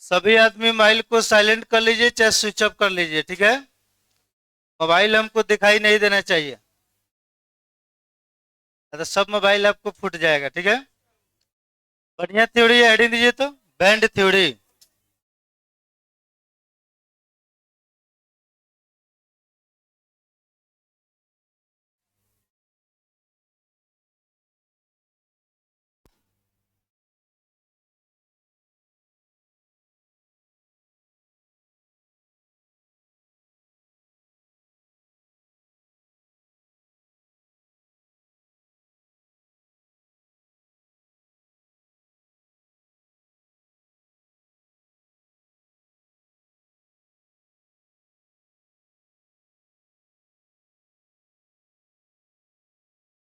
सभी आदमी मोबाइल को साइलेंट कर लीजिए चाहे स्विच ऑफ कर लीजिए, ठीक है। मोबाइल हमको दिखाई नहीं देना चाहिए, तो सब मोबाइल आपको फूट जाएगा, ठीक है। बढ़िया थ्योरी है, हेडिंग दीजिए तो बैंड थ्योरी।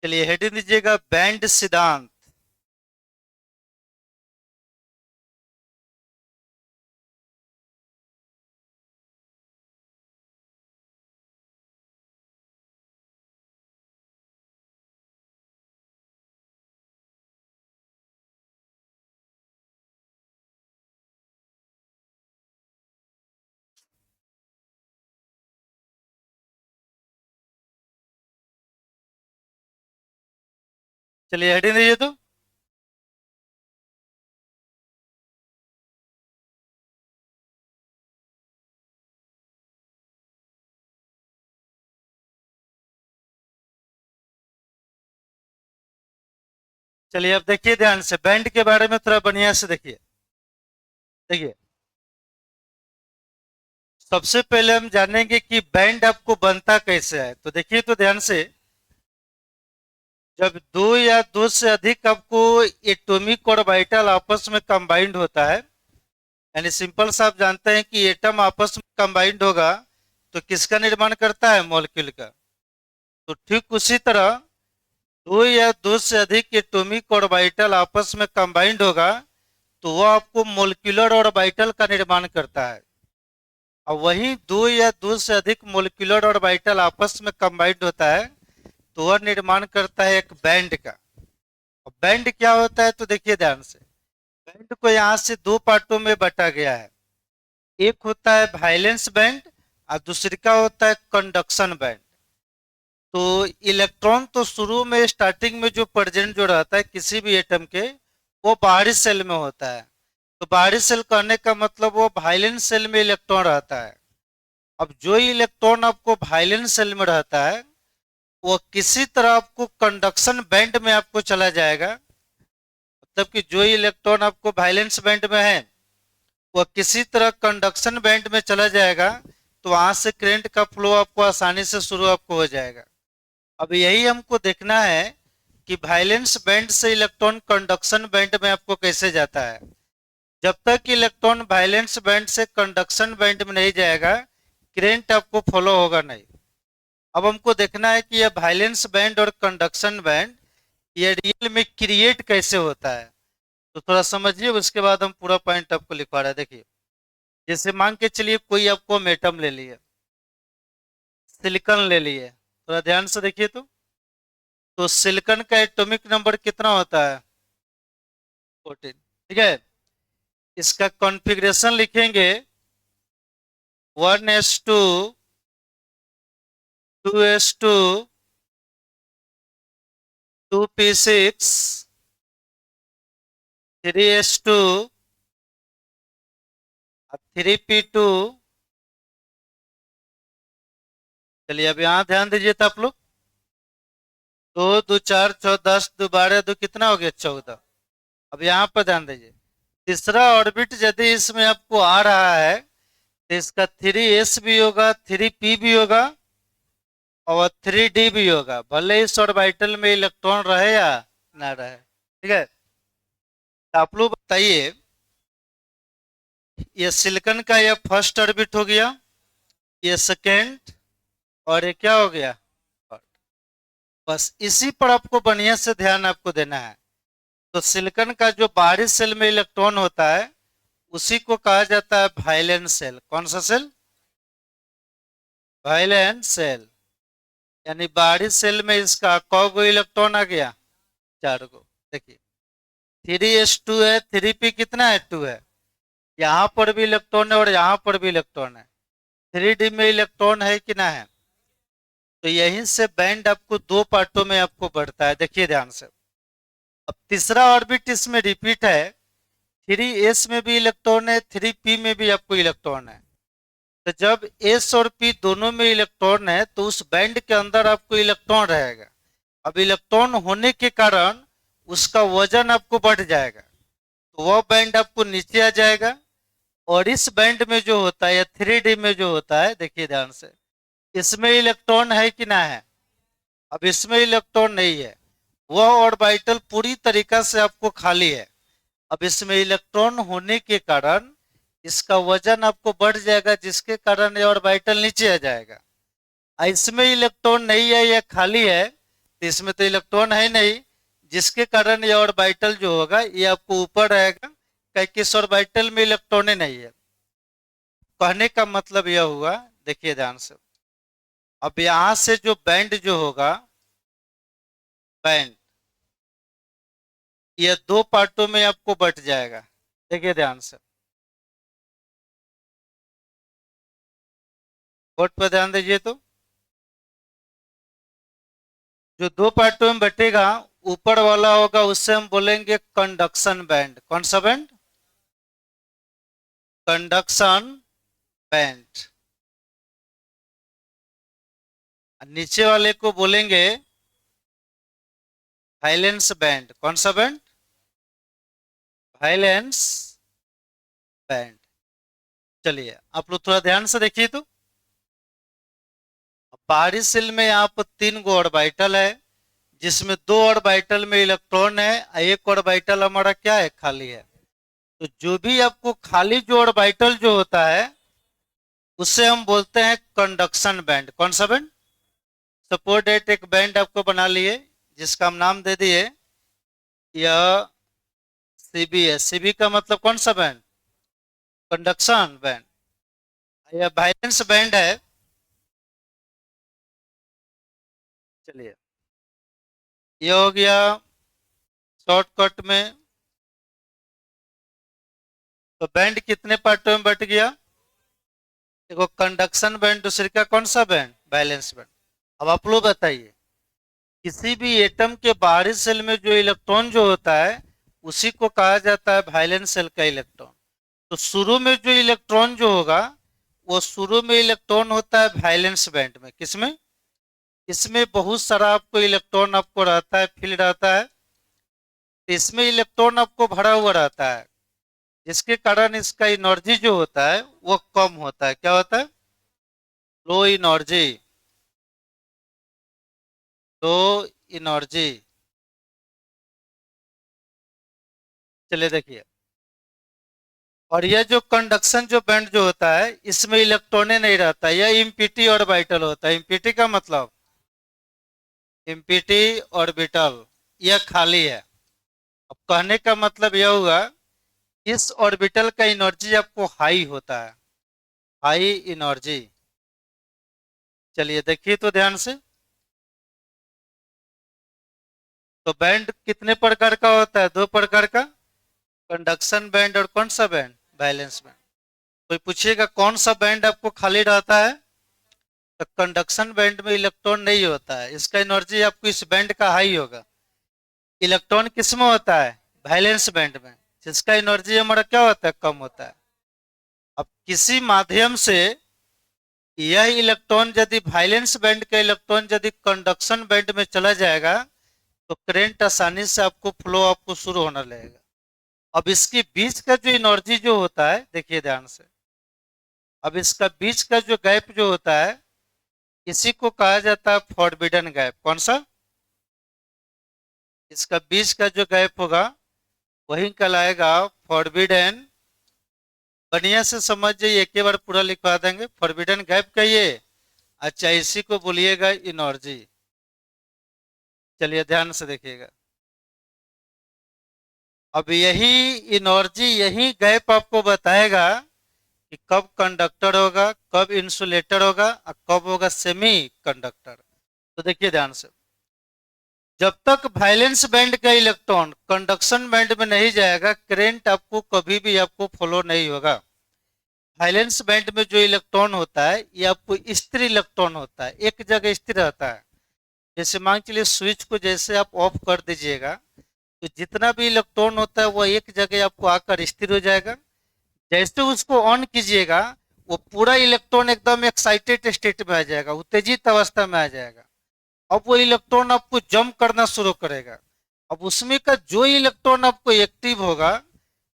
चलिए हेडिंग दीजिएगा बैंड सिद्धांत। चलिए हेडिंग दीजिए तो चलिए अब देखिए ध्यान से, बैंड के बारे में थोड़ा बढ़िया से देखिए। देखिए सबसे पहले हम जानेंगे कि बैंड आपको बनता कैसे है। तो देखिए तो ध्यान से, जब दो या दो से अधिक आपको एटॉमिक ऑर्बिटल आपस में कंबाइंड होता है, यानी सिंपल सा आप जानते हैं कि एटम आपस में कंबाइंड होगा तो किसका निर्माण करता है? मॉलिक्यूल का। तो ठीक उसी तरह दो या दो से अधिक एटॉमिक ऑर्बिटल आपस में कंबाइंड होगा तो वह आपको मोलिकुलर ऑर्बिटल का निर्माण करता है। और वहीं दो या दो से अधिक मोलिकुलर ऑर्बिटल आपस में कंबाइंड होता है तो वह निर्माण करता है एक बैंड का। और बैंड क्या होता है? तो देखिए ध्यान से, बैंड को यहाँ से दो पार्टों में बांटा गया है। एक होता है वाइलेंस बैंड और दूसरी का होता है कंडक्शन बैंड। तो इलेक्ट्रॉन तो शुरू में स्टार्टिंग में जो प्रेजेंट जो रहता है किसी भी एटम के, वो बाहरी सेल में होता है। तो बाहरी सेल कहने का मतलब वो वाइलेंस सेल में इलेक्ट्रॉन रहता है। अब जो इलेक्ट्रॉन आपको वाइलेंस सेल में रहता है वो किसी तरह आपको कंडक्शन बैंड में आपको चला जाएगा। मतलब कि जो इलेक्ट्रॉन आपको वाइलेंस बैंड में है वह किसी तरह कंडक्शन बैंड में चला जाएगा, तो वहां से करंट का फ्लो आपको आसानी से शुरू आपको हो जाएगा। अब यही हमको देखना है कि वाइलेंस बैंड से इलेक्ट्रॉन कंडक्शन बैंड में आपको कैसे जाता है। जब तक इलेक्ट्रॉन वाइलेंस बैंड से कंडक्शन बैंड में नहीं जाएगा करंट आपको फॉलो होगा नहीं। अब हमको देखना है कि यह वाइलेंस बैंड और कंडक्शन बैंड ये रियल में क्रिएट कैसे होता है। तो थोड़ा समझिए, उसके बाद हम पूरा पॉइंट आपको लिखवा रहे हैं। देखिए जैसे मान के चलिए कोई आपको एटम ले लिए, सिलिकॉन ले लिए, थोड़ा ध्यान से देखिए तो सिलिकॉन का एटॉमिक नंबर कितना होता है? 14, ठीक है। इसका कॉन्फ़िगरेशन लिखेंगे 1s2 2s2 2p6 3s2 3p2। चलिए अब यहाँ ध्यान दीजिए तो आप लोग, दो दो चार 10 दो 12 दो कितना हो गया? 14। अब यहाँ पर ध्यान दीजिए, तीसरा ऑर्बिट यदि इसमें आपको आ रहा है तो इसका 3s भी होगा, 3p भी होगा और 3d भी होगा, भले इस ऑर्बिटल में इलेक्ट्रॉन रहे या ना रहे, ठीक है। तो आप लोग बताइए, ये सिलिकॉन का ये फर्स्ट ऑर्बिट हो गया, ये सेकेंड, और ये क्या हो गया? बस इसी पर आपको बढ़िया से ध्यान आपको देना है। तो सिलिकॉन का जो बाहरी सेल में इलेक्ट्रॉन होता है उसी को कहा जाता है वाइलेंस सेल। कौन सा सेल? वाइलेंस सेल। यानी बाहरी सेल में इसका कौ इलेक्ट्रॉन आ गया? 4 गो। देखिए 3s2 है, 3p कितना है? 2 है। यहाँ पर भी इलेक्ट्रॉन है और यहाँ पर भी इलेक्ट्रॉन है। 3D में इलेक्ट्रॉन है कि ना है। तो यहीं से बैंड आपको दो पार्टों में आपको बढ़ता है, देखिए ध्यान से। अब तीसरा ऑर्बिट इसमें रिपीट है। 3s में भी इलेक्ट्रॉन है, 3p में भी आपको इलेक्ट्रॉन है। तो जब s और p दोनों में इलेक्ट्रॉन है तो उस बैंड के अंदर आपको इलेक्ट्रॉन रहेगा। अब इलेक्ट्रॉन होने के कारण उसका वजन आपको बढ़ जाएगा, तो वह बैंड आपको नीचे आ जाएगा। और इस बैंड में जो होता है या 3D में जो होता है, देखिए ध्यान से, इसमें इलेक्ट्रॉन है कि ना है। अब इसमें इलेक्ट्रॉन नहीं है, वह ऑर्बिटल पूरी तरीका से आपको खाली है। अब इसमें इलेक्ट्रॉन होने के कारण इसका वजन आपको बढ़ जाएगा, जिसके कारण ये ऑर्बिटल नीचे आ जाएगा। इसमें इलेक्ट्रॉन नहीं है, यह खाली है, तो इसमें तो इलेक्ट्रॉन है नहीं, जिसके कारण ये ऑर्बिटल जो होगा ये आपको ऊपर रहेगा, क्योंकि इस ऑर्बिटल में इलेक्ट्रॉन नहीं है। कहने का मतलब यह हुआ, देखिए ध्यान से, अब यहां से जो बैंड जो होगा, बैंड यह दो पार्टों में आपको बट जाएगा। देखिए ध्यान से, बोर्ड पर ध्यान दीजिए। तो जो दो पार्टों में बटेगा, ऊपर वाला होगा उससे हम बोलेंगे कंडक्शन बैंड। कौन सा बैंड? Conduction band. नीचे वाले को बोलेंगे वाइलेंस बैंड। कौन सा बैंड? वाइलेंस बैंड। चलिए आप लोग थोड़ा ध्यान से देखिए। तो बाहरी शेल में यहाँ पर तीन गो ऑर्बिटल है, जिसमें दो ऑर्बिटल में इलेक्ट्रॉन है, एक ऑर्बिटल हमारा क्या है? खाली है। तो जो भी आपको खाली जो ऑर्बिटल जो होता है उससे हम बोलते हैं कंडक्शन बैंड। कौन सा बैंड? सपोज डेट एक बैंड आपको बना लिए, जिसका हम नाम दे दिए यह सीबी है। सीबी का मतलब कौन सा बैंड? Conduction band. यह वाइलेंस बैंड है। चलिए, यह हो गया शॉर्टकट में। तो बैंड कितने पार्टों में बट गया? देखो, कंडक्शन बैंड, दूसरे का कौन सा बैंड? Balance band. अब आप लोग बताइए, किसी भी एटम के बाहरी सेल में जो इलेक्ट्रॉन जो होता है उसी को कहा जाता है वैलेंस शेल का इलेक्ट्रॉन। तो शुरू में जो इलेक्ट्रॉन जो होगा वो शुरू में इलेक्ट्रॉन होता है वैलेंस बैंड में। किसमें? इसमें बहुत सारा आपको इलेक्ट्रॉन आपको रहता है, फील्ड रहता है। तो इसमें इलेक्ट्रॉन आपको भरा हुआ रहता है, जिसके कारण इसका एनर्जी जो होता है वो कम होता है। क्या होता है? Low energy. Low energy. चलिए देखिए, और यह जो कंडक्शन जो बैंड जो होता है इसमें इलेक्ट्रॉन नहीं रहता, यह इम्पीटी ऑर्बिटल होता है। इम्पीटी का मतलब इम्पीटी ऑर्बिटल, यह खाली है। अब कहने का मतलब यह हुआ, इस ऑर्बिटल का एनर्जी आपको हाई होता है, हाई एनर्जी। चलिए देखिए तो ध्यान से, तो बैंड कितने प्रकार का होता है? दो प्रकार का, कंडक्शन बैंड और कौन सा बैंड? Balance band. कोई पूछिएगा कौन सा बैंड आपको खाली रहता है, तो कंडक्शन बैंड में इलेक्ट्रॉन नहीं होता है, इसका एनर्जी आपको इस बैंड का हाई होगा। इलेक्ट्रॉन किस में होता है? वैलेंस बैंड में, जिसका एनर्जी हमारा क्या होता है? कम होता है। अब किसी माध्यम से यह इलेक्ट्रॉन यदि वैलेंस बैंड का इलेक्ट्रॉन यदि कंडक्शन बैंड में चला जाएगा तो करंट आसानी से आपको फ्लो आपको शुरू होने लगेगा। अब इसके बीच का जो एनर्जी जो होता है, देखिए ध्यान से, अब इसका बीच का जो गैप जो होता है इसी को कहा जाता है फॉरबिडन गैप। कौन सा? इसका बीच का जो गैप होगा वही कहलाएगा फॉरबिडन। बढ़िया से समझ जाइए, एक ही बार पूरा लिखवा देंगे। फॉरबिडन गैप कहिए, अच्छा इसी को बोलिएगा एनर्जी। चलिए ध्यान से देखिएगा, अब यही एनर्जी, यही गैप आपको बताएगा कि कब कंडक्टर होगा, कब इंसुलेटर होगा और कब होगा सेमी कंडक्टर। तो देखिए ध्यान से, जब तक वैलेंस बैंड का इलेक्ट्रॉन कंडक्शन बैंड में नहीं जाएगा, करंट आपको कभी भी आपको फॉलो नहीं होगा। वैलेंस बैंड में जो इलेक्ट्रॉन होता है ये आपको स्थिर इलेक्ट्रॉन होता है, एक जगह स्थिर रहता है। जैसे मान चलिए स्विच को जैसे आप ऑफ कर दीजिएगा तो जितना भी इलेक्ट्रॉन होता है वो एक जगह आपको आकर स्थिर हो जाएगा। जैसे उसको ऑन कीजिएगा वो पूरा इलेक्ट्रॉन एकदम एक्साइटेड स्टेट में आ जाएगा, उत्तेजित अवस्था में आ जाएगा। अब वो इलेक्ट्रॉन आपको जंप करना शुरू करेगा। अब उसमें का जो इलेक्ट्रॉन आपको एक्टिव होगा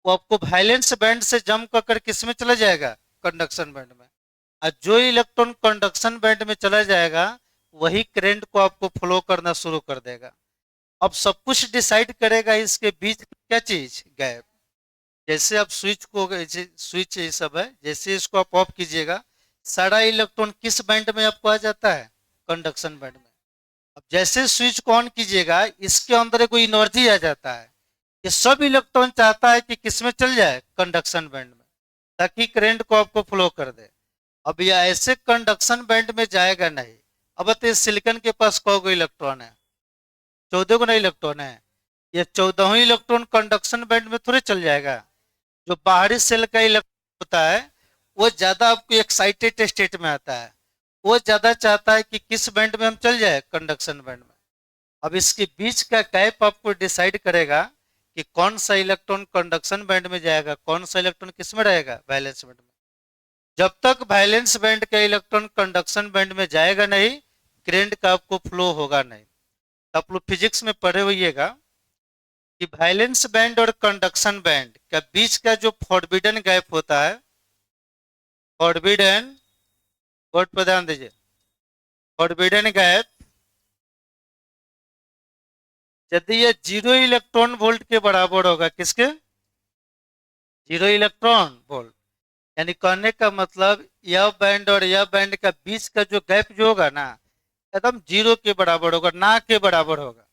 वो आपको वैलेंस बैंड से जंप कर किस में चला जाएगा, कंडक्शन बैंड में। और जो इलेक्ट्रॉन कंडक्शन बैंड में चला जाएगा वही करंट को आपको फ्लो करना शुरू कर देगा। अब सब कुछ डिसाइड करेगा इसके बीच क्या चीज, गैप। जैसे आप स्विच को, स्विच ये सब है, जैसे इसको आप ऑफ कीजिएगा सारा इलेक्ट्रॉन किस बैंड में आपको आ जाता है, कंडक्शन बैंड में। अब जैसे स्विच को ऑन कीजिएगा इसके अंदर कोई एनर्जी आ जाता है, ये सब इलेक्ट्रॉन चाहता है कि किस में चल जाए, कंडक्शन बैंड में, ताकि करंट को आपको फ्लो कर दे। अब ये ऐसे कंडक्शन बैंड में जाएगा नहीं। अब बताइए सिलिकॉन के पास कौ इलेक्ट्रॉन है, 14 गुना इलेक्ट्रॉन है। ये 14 इलेक्ट्रॉन कंडक्शन बैंड में थोड़े चल जाएगा। जो बाहरी सेल का इलेक्ट्रॉन होता है वो ज्यादा आपको एक्साइटेड स्टेट में आता है, वो ज्यादा चाहता है कि किस बैंड में हम चल जाए, कंडक्शन बैंड में। अब इसके बीच का गैप आपको डिसाइड करेगा कि कौन सा इलेक्ट्रॉन कंडक्शन बैंड में जाएगा, कौन सा इलेक्ट्रॉन किस में रहेगा, वैलेंस बैंड में। जब तक वैलेंस बैंड का इलेक्ट्रॉन कंडक्शन बैंड में जाएगा नहीं, करंट का आपको फ्लो होगा नहीं। तो आप लोग फिजिक्स में पढ़े होइएगा कि वैलेंस बैंड और कंडक्शन बैंड का बीच का जो फॉरबिडन गैप होता है, फॉरबिडन, वर्ड पर ध्यान दीजिए, फॉरबिडन गैप, यदि ये 0 इलेक्ट्रॉन वोल्ट के बराबर होगा, किसके, 0 इलेक्ट्रॉन वोल्ट, यानी कहने का मतलब यह बैंड और यह बैंड का बीच का जो गैप जो होगा ना एकदम 0 के बराबर होगा, ना के बराबर होगा।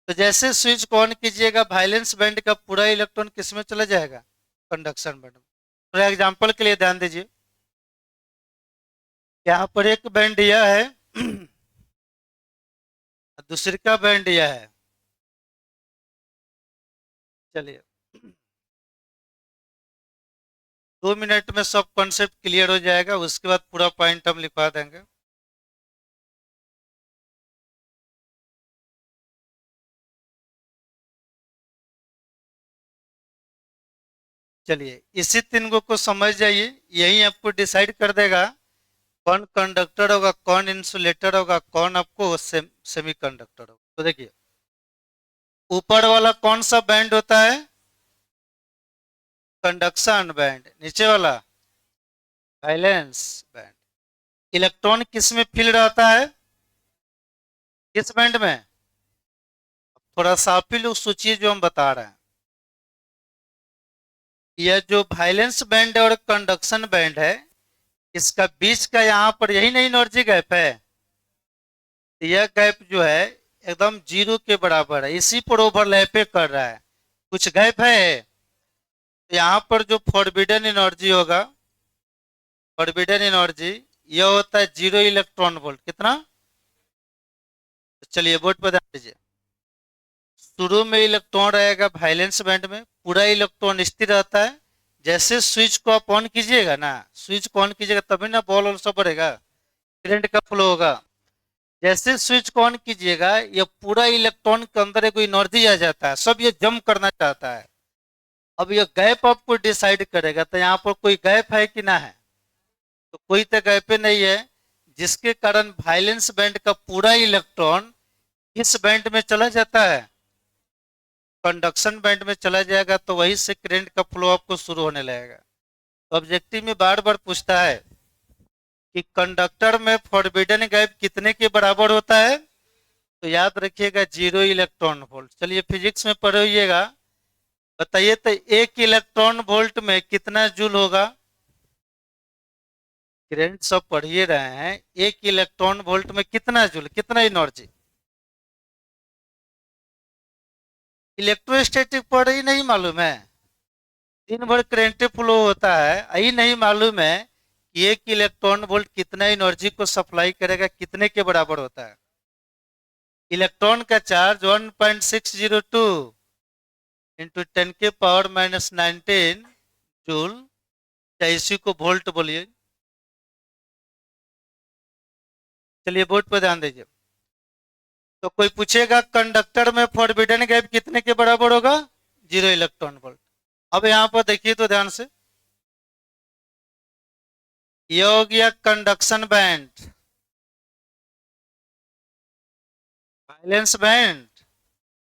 तो जैसे स्विच को ऑन कीजिएगा वैलेंस बैंड का पूरा इलेक्ट्रॉन किस में चला जाएगा, कंडक्शन बैंड में। तो एग्जांपल के लिए ध्यान दीजिए, यहाँ पर एक बैंड यह है दूसरी का बैंड यह है। चलिए 2 मिनट में सब कॉन्सेप्ट क्लियर हो जाएगा, उसके बाद पूरा पॉइंट हम लिखवा देंगे। चलिए इसी तीन को समझ जाइए, यही आपको डिसाइड कर देगा कौन कंडक्टर होगा, कौन इंसुलेटर होगा, कौन आपको सेमी कंडक्टर होगा। तो देखिए ऊपर वाला कौन सा बैंड होता है, कंडक्शन बैंड। नीचे वाला वैलेंस बैंड। इलेक्ट्रॉन किस में फिल रहता है, किस बैंड में। थोड़ा सा आप ही लोग सोचिए जो हम बता रहे हैं। यह जो वैलेंस बैंड और कंडक्शन बैंड है इसका बीच का यहाँ पर यही नहीं एनर्जी गैप है, यह गैप जो है एकदम 0 के बराबर है, इसी पर ओवरलैप कर रहा है, कुछ गैप है। तो यहाँ पर जो फॉरबिडन एनर्जी होगा, फॉरबिडन एनर्जी यह होता है 0 इलेक्ट्रॉन वोल्ट। कितना, तो चलिए बोर्ड पर ध्यान दीजिए। शुरू में इलेक्ट्रॉन रहेगा वैलेंस बैंड में, पूरा इलेक्ट्रॉन स्थिर रहता है। जैसे स्विच को आप ऑन कीजिएगा ना, स्विच को ऑन कीजिएगा तभी ना बॉल और सब बढ़ेगा, करंट का फ्लो होगा। जैसे स्विच को ऑन कीजिएगा ये पूरा इलेक्ट्रॉन के अंदर कोई एनर्जी आ जाता है, सब ये जंप करना चाहता है। अब ये गैप आपको डिसाइड करेगा, तो यहाँ पर कोई गैप है कि ना है, तो कोई तो गैप नहीं है, जिसके कारण वैलेंस बैंड का पूरा इलेक्ट्रॉन इस बैंड में चला जाता है, कंडक्शन बैंड में चला जाएगा। तो वही से करंट का फ्लो आपको शुरू होने लगेगा। तो ऑब्जेक्टिव में बार बार पूछता है कि कंडक्टर में फॉरबिडन गैप कितने के बराबर होता है, तो याद रखिएगा 0 इलेक्ट्रॉन वोल्ट। चलिए फिजिक्स में पढ़िएगा, बताइए तो 1 इलेक्ट्रॉन वोल्ट में कितना जूल होगा। करंट सब पढ़िए रहे हैं, 1 इलेक्ट्रॉन वोल्ट में कितना जूल, कितना एनर्जी। इलेक्ट्रोस्टैटिक पढ़ ही नहीं मालूम है, दिन भर करंट फ्लो होता है, यही नहीं मालूम है कि 1 इलेक्ट्रॉन वोल्ट कितना एनर्जी को सप्लाई करेगा, कितने के बराबर होता है। इलेक्ट्रॉन का चार्ज 1.602 इंटू 10⁻⁻19 जूल, या इसी को वोल्ट बोलिए। चलिए बोर्ड पर ध्यान दीजिए। तो कोई पूछेगा कंडक्टर में फॉरबिडन गैप कितने के बराबर होगा? 0 इलेक्ट्रॉन वोल्ट। अब यहां पर देखिए तो ध्यान से, ये हो गया कंडक्शन बैंड, वैलेंस बैंड,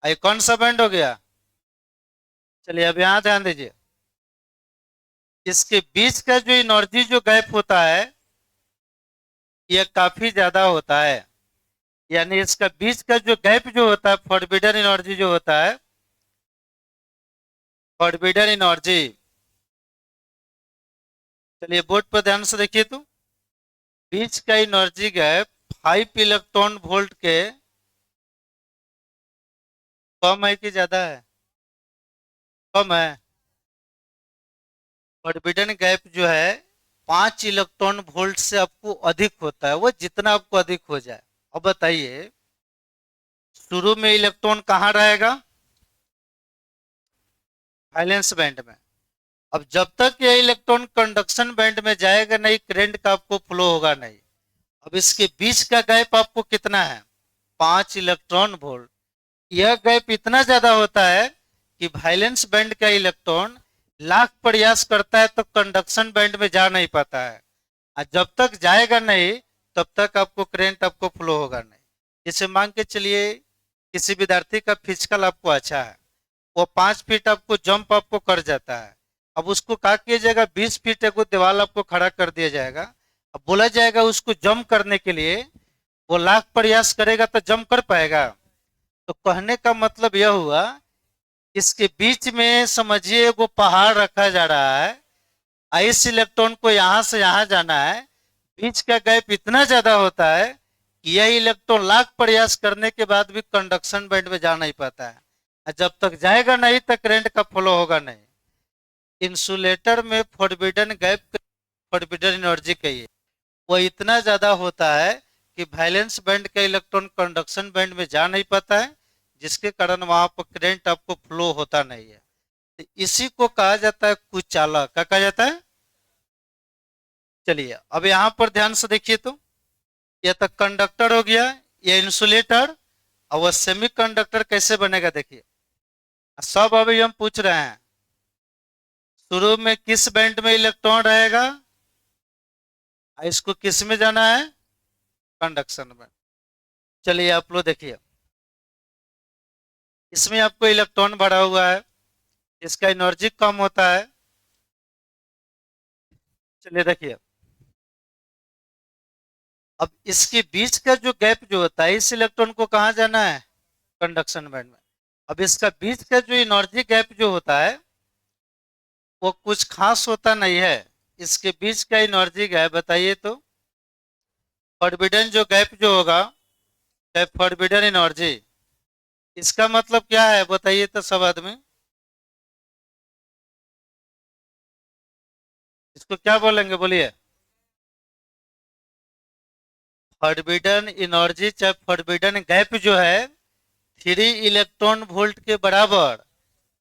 ये कौन सा बैंड हो गया? चलिए अब यहां ध्यान दीजिए, इसके बीच का जो एनर्जी जो गैप होता है यह काफी ज्यादा होता है, यानी इसका बीच का जो गैप जो होता है, फॉरबिडन एनर्जी जो होता है, फॉरबिडन एनर्जी, चलिए बोर्ड पर ध्यान से देखिए तो, बीच का एनर्जी गैप 5 इलेक्ट्रॉन वोल्ट के कम है कि ज्यादा है? कम है। फॉरबिडन गैप जो है 5 इलेक्ट्रॉन वोल्ट से आपको अधिक होता है, वो जितना आपको अधिक हो जाए। अब बताइए, शुरू में इलेक्ट्रॉन कहाँ रहेगा? वैलेंस बैंड में। अब जब तक यह इलेक्ट्रॉन कंडक्शन बैंड में जाएगा नहीं, करंट का आपको फ्लो होगा नहीं। अब इसके बीच का गैप आपको कितना है? 5 इलेक्ट्रॉन वोल्ट। यह गैप इतना ज्यादा होता है कि वैलेंस बैंड का इलेक्ट्रॉन लाख प्रयास करता है तो कंडक्शन बैंड में जा नहीं पाता है, और जब तक जाएगा नहीं तब तक आपको करंट आपको फ्लो होगा नहीं। जैसे मान के चलिए किसी विद्यार्थी का फिजिकल आपको अच्छा है, वो 5 फीट आपको जंप आपको कर जाता है। अब उसको क्या किया जाएगा? 20 फीट को दीवार आपको खड़ा कर दिया जाएगा। अब बोला जाएगा उसको जंप करने के लिए वो लाख प्रयास करेगा तो जंप कर पाएगा? तो कहने का मतलब यह हुआ, इसके बीच में समझिए वो पहाड़ रखा जा रहा है, इस इलेक्ट्रॉन को यहां से यहां जाना है, बीच का गैप इतना ज्यादा होता है कि यह इलेक्ट्रॉन लाख प्रयास करने के बाद भी कंडक्शन बैंड में जा नहीं पाता है, और जब तक जाएगा नहीं तक करंट का फ्लो होगा नहीं। इंसुलेटर में फॉरबिडन गैप, फॉरबिडन एनर्जी कहिए, वो इतना ज्यादा होता है कि वैलेंस बैंड का इलेक्ट्रॉन कंडक्शन बैंड में जा नहीं पाता है, जिसके कारण वहां पर करंट आपको फ्लो होता नहीं है। तो इसी को कहा जाता है कुचालक। क्या कहा जाता है? चलिए अब यहां पर ध्यान से देखिए तो, यह तो कंडक्टर हो गया, यह इंसुलेटर, और वह सेमीकंडक्टर कैसे बनेगा देखिए। सब अभी हम पूछ रहे हैं, शुरू में किस बैंड में इलेक्ट्रॉन रहेगा, इसको किस में जाना है? कंडक्शन में। चलिए आप लोग देखिए, इसमें आपको इलेक्ट्रॉन भरा हुआ है, इसका एनर्जी कम होता है। चलिए देखिए, अब इसके बीच का जो गैप जो होता है, इस इलेक्ट्रॉन को कहाँ जाना है? कंडक्शन बैंड में। अब इसका बीच का जो एनर्जी गैप जो होता है वो कुछ खास होता नहीं है। इसके बीच का एनर्जी गैप बताइए तो, फॉरबिडन जो गैप जो होगा, फॉरबिडन एनर्जी, इसका मतलब क्या है बताइए तो सब आदमी, इसको क्या बोलेंगे बोलिए? फॉरबिडन एनर्जी चाहे फॉरबिडन गैप जो है 3 इलेक्ट्रॉन वोल्ट के बराबर,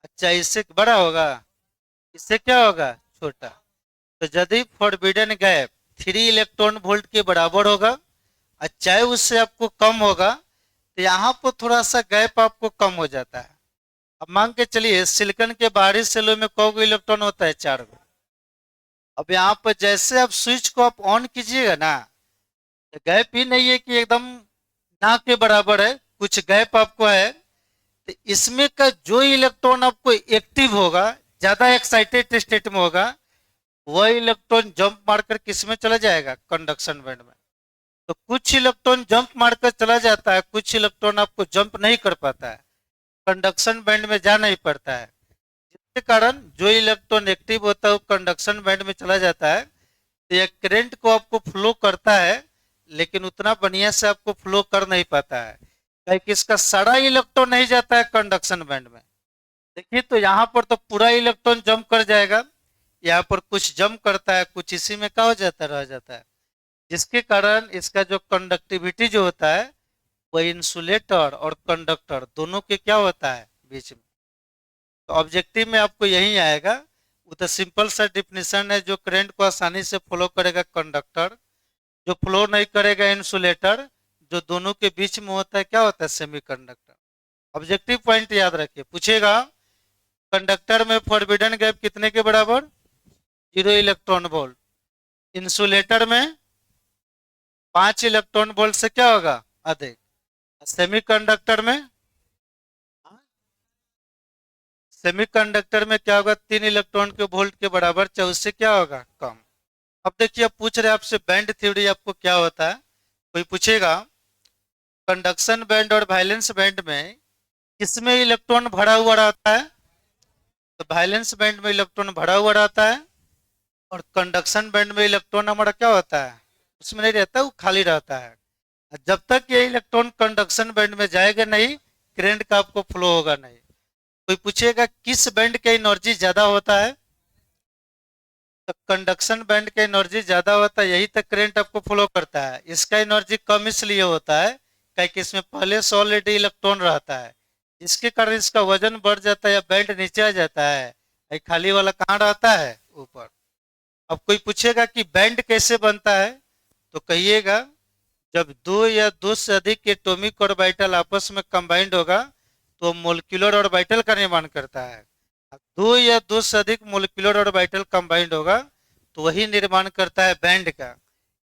अच्छा इससे बड़ा होगा, इससे क्या होगा? छोटा। तो यदि फॉरबिडन गैप 3 इलेक्ट्रॉन वोल्ट के बराबर होगा और चाहे उससे आपको कम होगा, तो यहाँ पर थोड़ा सा गैप आपको कम हो जाता है। अब मान के चलिए सिलिकॉन के बाहरी सेलों में कौ इलेक्ट्रॉन होता है? 4 गो। अब यहाँ पर जैसे आप स्विच को आप ऑन कीजिएगा ना, तो गैप ही नहीं है कि एकदम ना के बराबर है, कुछ गैप आपको है। तो इसमें का जो इलेक्ट्रॉन आपको एक्टिव होगा, ज्यादा एक्साइटेड स्टेट में होगा, वह इलेक्ट्रॉन जंप मारकर किस में चला जाएगा? कंडक्शन बैंड में। तो कुछ इलेक्ट्रॉन जंप मारकर चला जाता है, कुछ इलेक्ट्रॉन आपको जंप नहीं कर पाता है, कंडक्शन बैंड में जा नहीं पड़ता है, जिसके कारण जो इलेक्ट्रॉन एक्टिव होता है वो कंडक्शन बैंड में चला जाता है। तो यह करंट को आपको फ्लो करता है, लेकिन उतना बढ़िया से आपको फ्लो कर नहीं पाता है, क्योंकि इसका सारा इलेक्ट्रॉन नहीं जाता है कंडक्शन बैंड में। देखिए तो यहाँ पर तो पूरा इलेक्ट्रॉन जंप कर जाएगा, यहाँ पर कुछ जंप करता है, कुछ इसी में क्या हो जाता है? रह जाता है, जिसके कारण इसका जो कंडक्टिविटी जो होता है वो इंसुलेटर और कंडक्टर दोनों के क्या होता है बीच में। तो ऑब्जेक्टिव में आपको यही आएगा। वो तो सिंपल सा डिफिनेशन है, जो करंट को आसानी से फ्लो करेगा कंडक्टर, जो फ्लो नहीं करेगा इंसुलेटर, जो दोनों के बीच में होता है क्या होता है सेमीकंडक्टर। ऑब्जेक्टिव पॉइंट याद रखिए, पूछेगा कंडक्टर में फोरबिडन गैप कितने के बराबर, 0 इलेक्ट्रॉन वोल्ट। इंसुलेटर में 5 इलेक्ट्रॉन वोल्ट से क्या होगा, अधिक। सेमीकंडक्टर में, सेमीकंडक्टर में क्या होगा, 3 इलेक्ट्रॉन के वोल्ट के बराबर, चाहे उससे क्या होगा, कम। अब देखिए, अब पूछ रहे हैं आपसे बैंड थ्योरी आपको क्या होता है। कोई पूछेगा कंडक्शन बैंड और वैलेंस बैंड में किसमें इलेक्ट्रॉन भरा हुआ रहता है, तो वैलेंस बैंड में इलेक्ट्रॉन भरा हुआ रहता है, और कंडक्शन बैंड में इलेक्ट्रॉन हमारा क्या होता है, उसमें नहीं रहता, वो खाली रहता है। जब तक ये इलेक्ट्रॉन कंडक्शन बैंड में जाएगा नहीं, करंट का आपको फ्लो होगा नहीं। कोई पूछेगा किस बैंड का एनर्जी ज्यादा होता है, तो कंडक्शन बैंड का एनर्जी ज्यादा होता है, यही तक करंट आपको फ्लो करता है। इसका एनर्जी कम इसलिए होता है क्योंकि इसमें पहले से ऑलरेडी इलेक्ट्रॉन रहता है, जिसके कारण इसका वजन बढ़ जाता है या बैंड नीचे आ जाता है। ये खाली वाला कहाँ रहता है, ऊपर। अब कोई पूछेगा कि बैंड कैसे बनता है, तो कहिएगा जब दो या दो से अधिक एटॉमिक ऑर्बिटल आपस में कंबाइंड होगा तो मोलिकुलर ऑर्बिटल का निर्माण करता है। अब दो या दो से अधिक मोलिकुलर ऑर्बिटल कंबाइंड होगा तो वही निर्माण करता है बैंड का।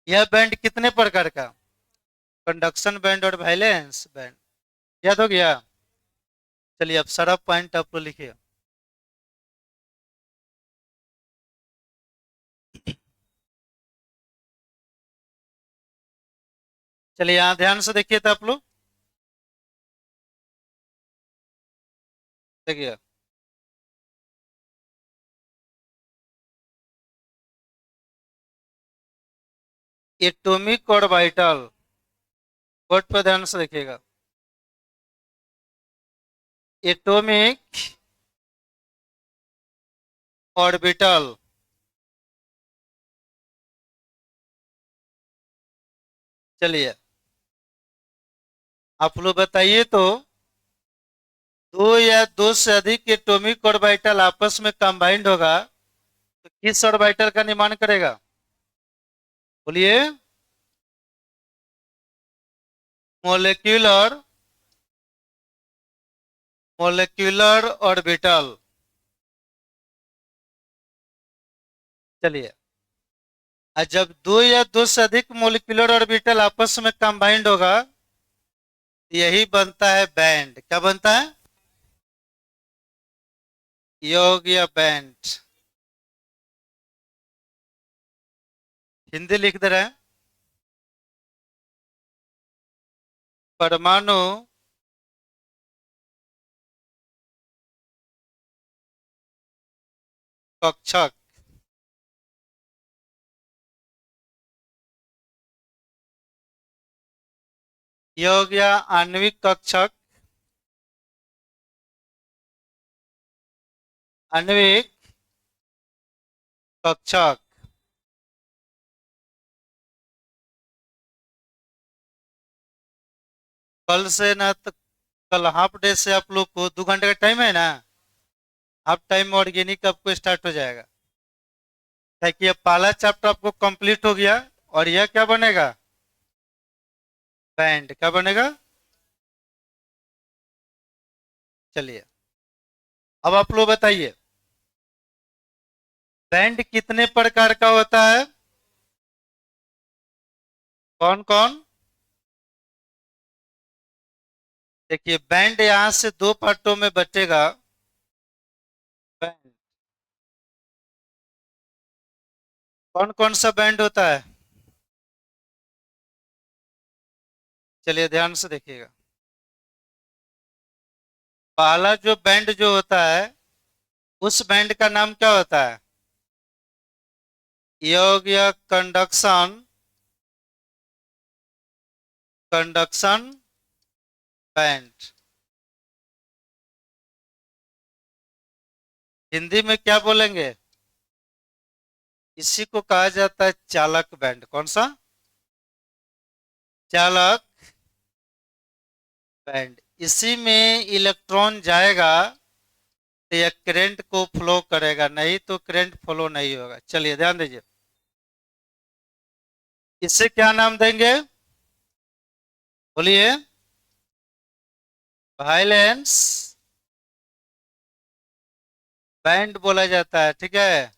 यह बैंड कितने प्रकार का, कंडक्शन बैंड और वैलेंस बैंड। याद हो गया। चलिए अब सारा पॉइंट आप लोग लिखिए। चलिए यहाँ ध्यान से देखिए तो आप लोग, देखिए एटॉमिक ऑर्बिटल, वर्ड पर ध्यान से देखिएगा। एटॉमिक ऑर्बिटल, चलिए आप लोग बताइए तो, दो या दो से अधिक एटॉमिक ऑर्बिटल आपस में कंबाइंड होगा तो किस ऑर्बिटल का निर्माण करेगा, बोलिए। Molecular, molecular orbital. चलिए, और जब दो या दो से अधिक मोलिक्यूलर ऑर्बिटल आपस में कंबाइंड होगा, यही बनता है बैंड। क्या बनता है, योग या बैंड। हिंदी लिख दे रहे हैं, परमाणु कक्षक। योग या आणविक कक्षक, आणविक कक्षक। कल से ना तो, कल हाफ डे से आप लोग को 2 घंटे का टाइम है ना, हाफ टाइम ऑर्गेनिक आपको स्टार्ट हो जाएगा। ताकि अब पहला चैप्टर आपको कंप्लीट हो गया, और यह क्या बनेगा, बैंड। क्या बनेगा, चलिए अब आप लोग बताइए बैंड कितने प्रकार का होता है, कौन कौन। देखिए बैंड यहां से दो पार्टों में बटेगा। बैंड कौन कौन सा बैंड होता है, चलिए ध्यान से देखिएगा। पहला जो बैंड जो होता है, उस बैंड का नाम क्या होता है, योग या कंडक्शन, कंडक्शन बैंड। हिंदी में क्या बोलेंगे, इसी को कहा जाता है चालक बैंड। कौन सा, चालक बैंड, इसी में इलेक्ट्रॉन जाएगा तो यह करंट को फ्लो करेगा, नहीं तो करंट फ्लो नहीं होगा। चलिए ध्यान दीजिए, इससे क्या नाम देंगे, बोलिए। वायलेंस बैंड बोला जाता है, ठीक है।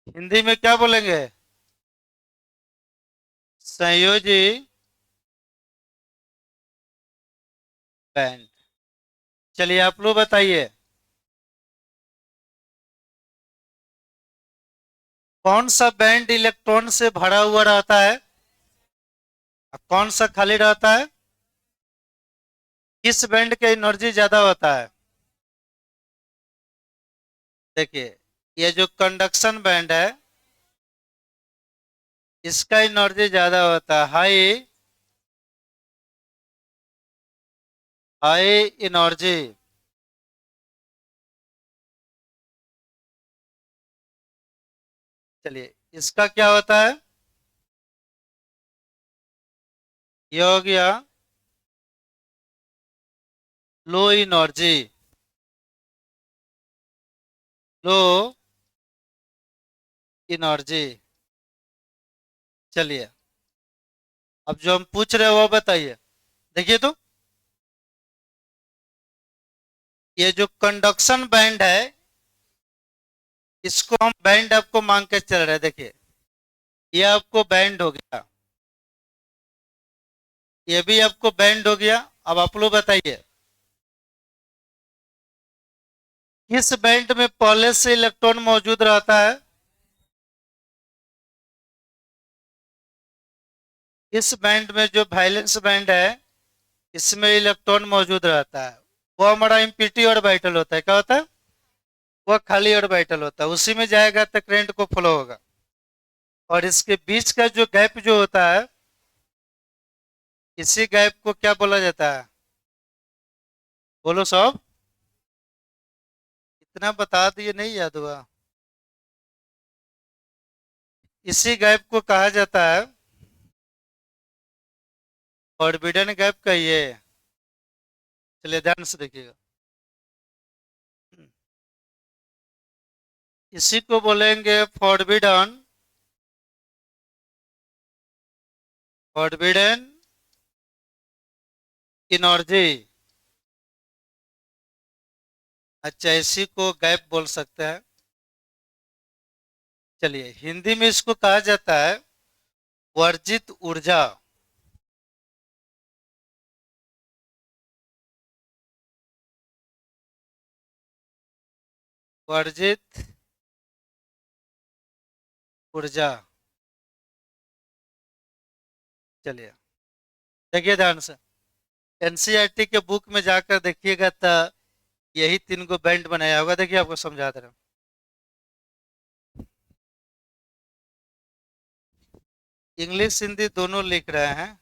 हिंदी में क्या बोलेंगे, संयोजी बैंड। चलिए आप लोग बताइए, कौन सा बैंड इलेक्ट्रॉन से भरा हुआ रहता है और कौन सा खाली रहता है, किस बैंड का एनर्जी ज्यादा होता है। देखिए, ये जो कंडक्शन बैंड है, इसका एनर्जी ज्यादा होता है, हाई हाई एनर्जी। चलिए, इसका क्या होता है, ये हो गया लो एनर्जी, लो एनर्जी। चलिए, अब जो हम पूछ रहे हैं वो बताइए। देखिए तो, ये जो कंडक्शन बैंड है, इसको हम बैंड आपको मांग के चल रहे हैं। देखिए, ये आपको बैंड हो गया, ये भी आपको बैंड हो गया। अब आप लोग बताइए, किस बैंड में पहले से इलेक्ट्रॉन मौजूद रहता है, इस बैंड में जो वैलेंस बैंड है, इसमें इलेक्ट्रॉन मौजूद रहता है। वो हमारा इम्पिटी ऑर्बिटल होता है, क्या होता है, वो खाली ऑर्बिटल होता है, उसी में जाएगा तो करंट को फ्लो होगा। और इसके बीच का जो गैप जो होता है, इसी गैप को क्या बोला जाता है, बोलो सब, इतना बता दिए नहीं याद हुआ। इसी गैप को कहा जाता है, फॉरबिडन गैप कहिए। चलिए ध्यान से देखिएगा, इसी को बोलेंगे फॉरबिडन, फॉरबिडन एनर्जी। अच्छा, इसी को गैप बोल सकते हैं। चलिए, हिंदी में इसको कहा जाता है वर्जित ऊर्जा। वर्जित ऊर्जा। चलिए, देखिए ध्यान से, एनसीईआरटी के बुक में जाकर देखिएगा तो यही तीन को बैंड बनाया होगा। देखिए आपको समझा दे रहा हूँ, इंग्लिश हिंदी दोनों लिख रहे हैं।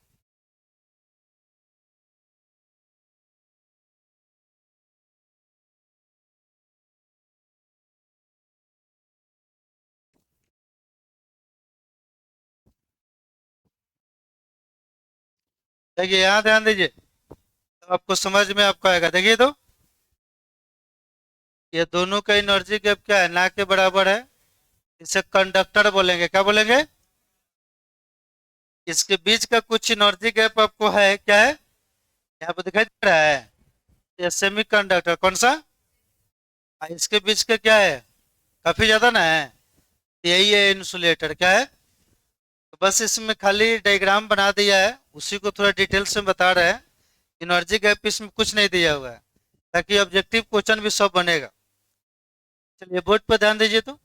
देखिए यहाँ ध्यान दीजिए, तो आपको समझ में आपको आएगा। देखिए तो, ये दोनों का एनर्जी गैप क्या है, ना के बराबर है। इसे कंडक्टर बोलेंगे, क्या बोलेंगे, इसके बीच का कुछ एनर्जी गैप आपको है, क्या है, यहाँ पे दिखाई दे रहा है, ये सेमी कंडक्टर कौन सा, इसके बीच का क्या है, काफी ज्यादा ना है, यही है इंसुलेटर, क्या है। तो बस इसमें खाली डायग्राम बना दिया है, उसी को थोड़ा डिटेल से बता रहे हैं। एनर्जी गैप इसमें कुछ नहीं दिया हुआ है, ताकि ऑब्जेक्टिव क्वेश्चन भी सब बनेगा। चलिए बोर्ड पर ध्यान दीजिए तो,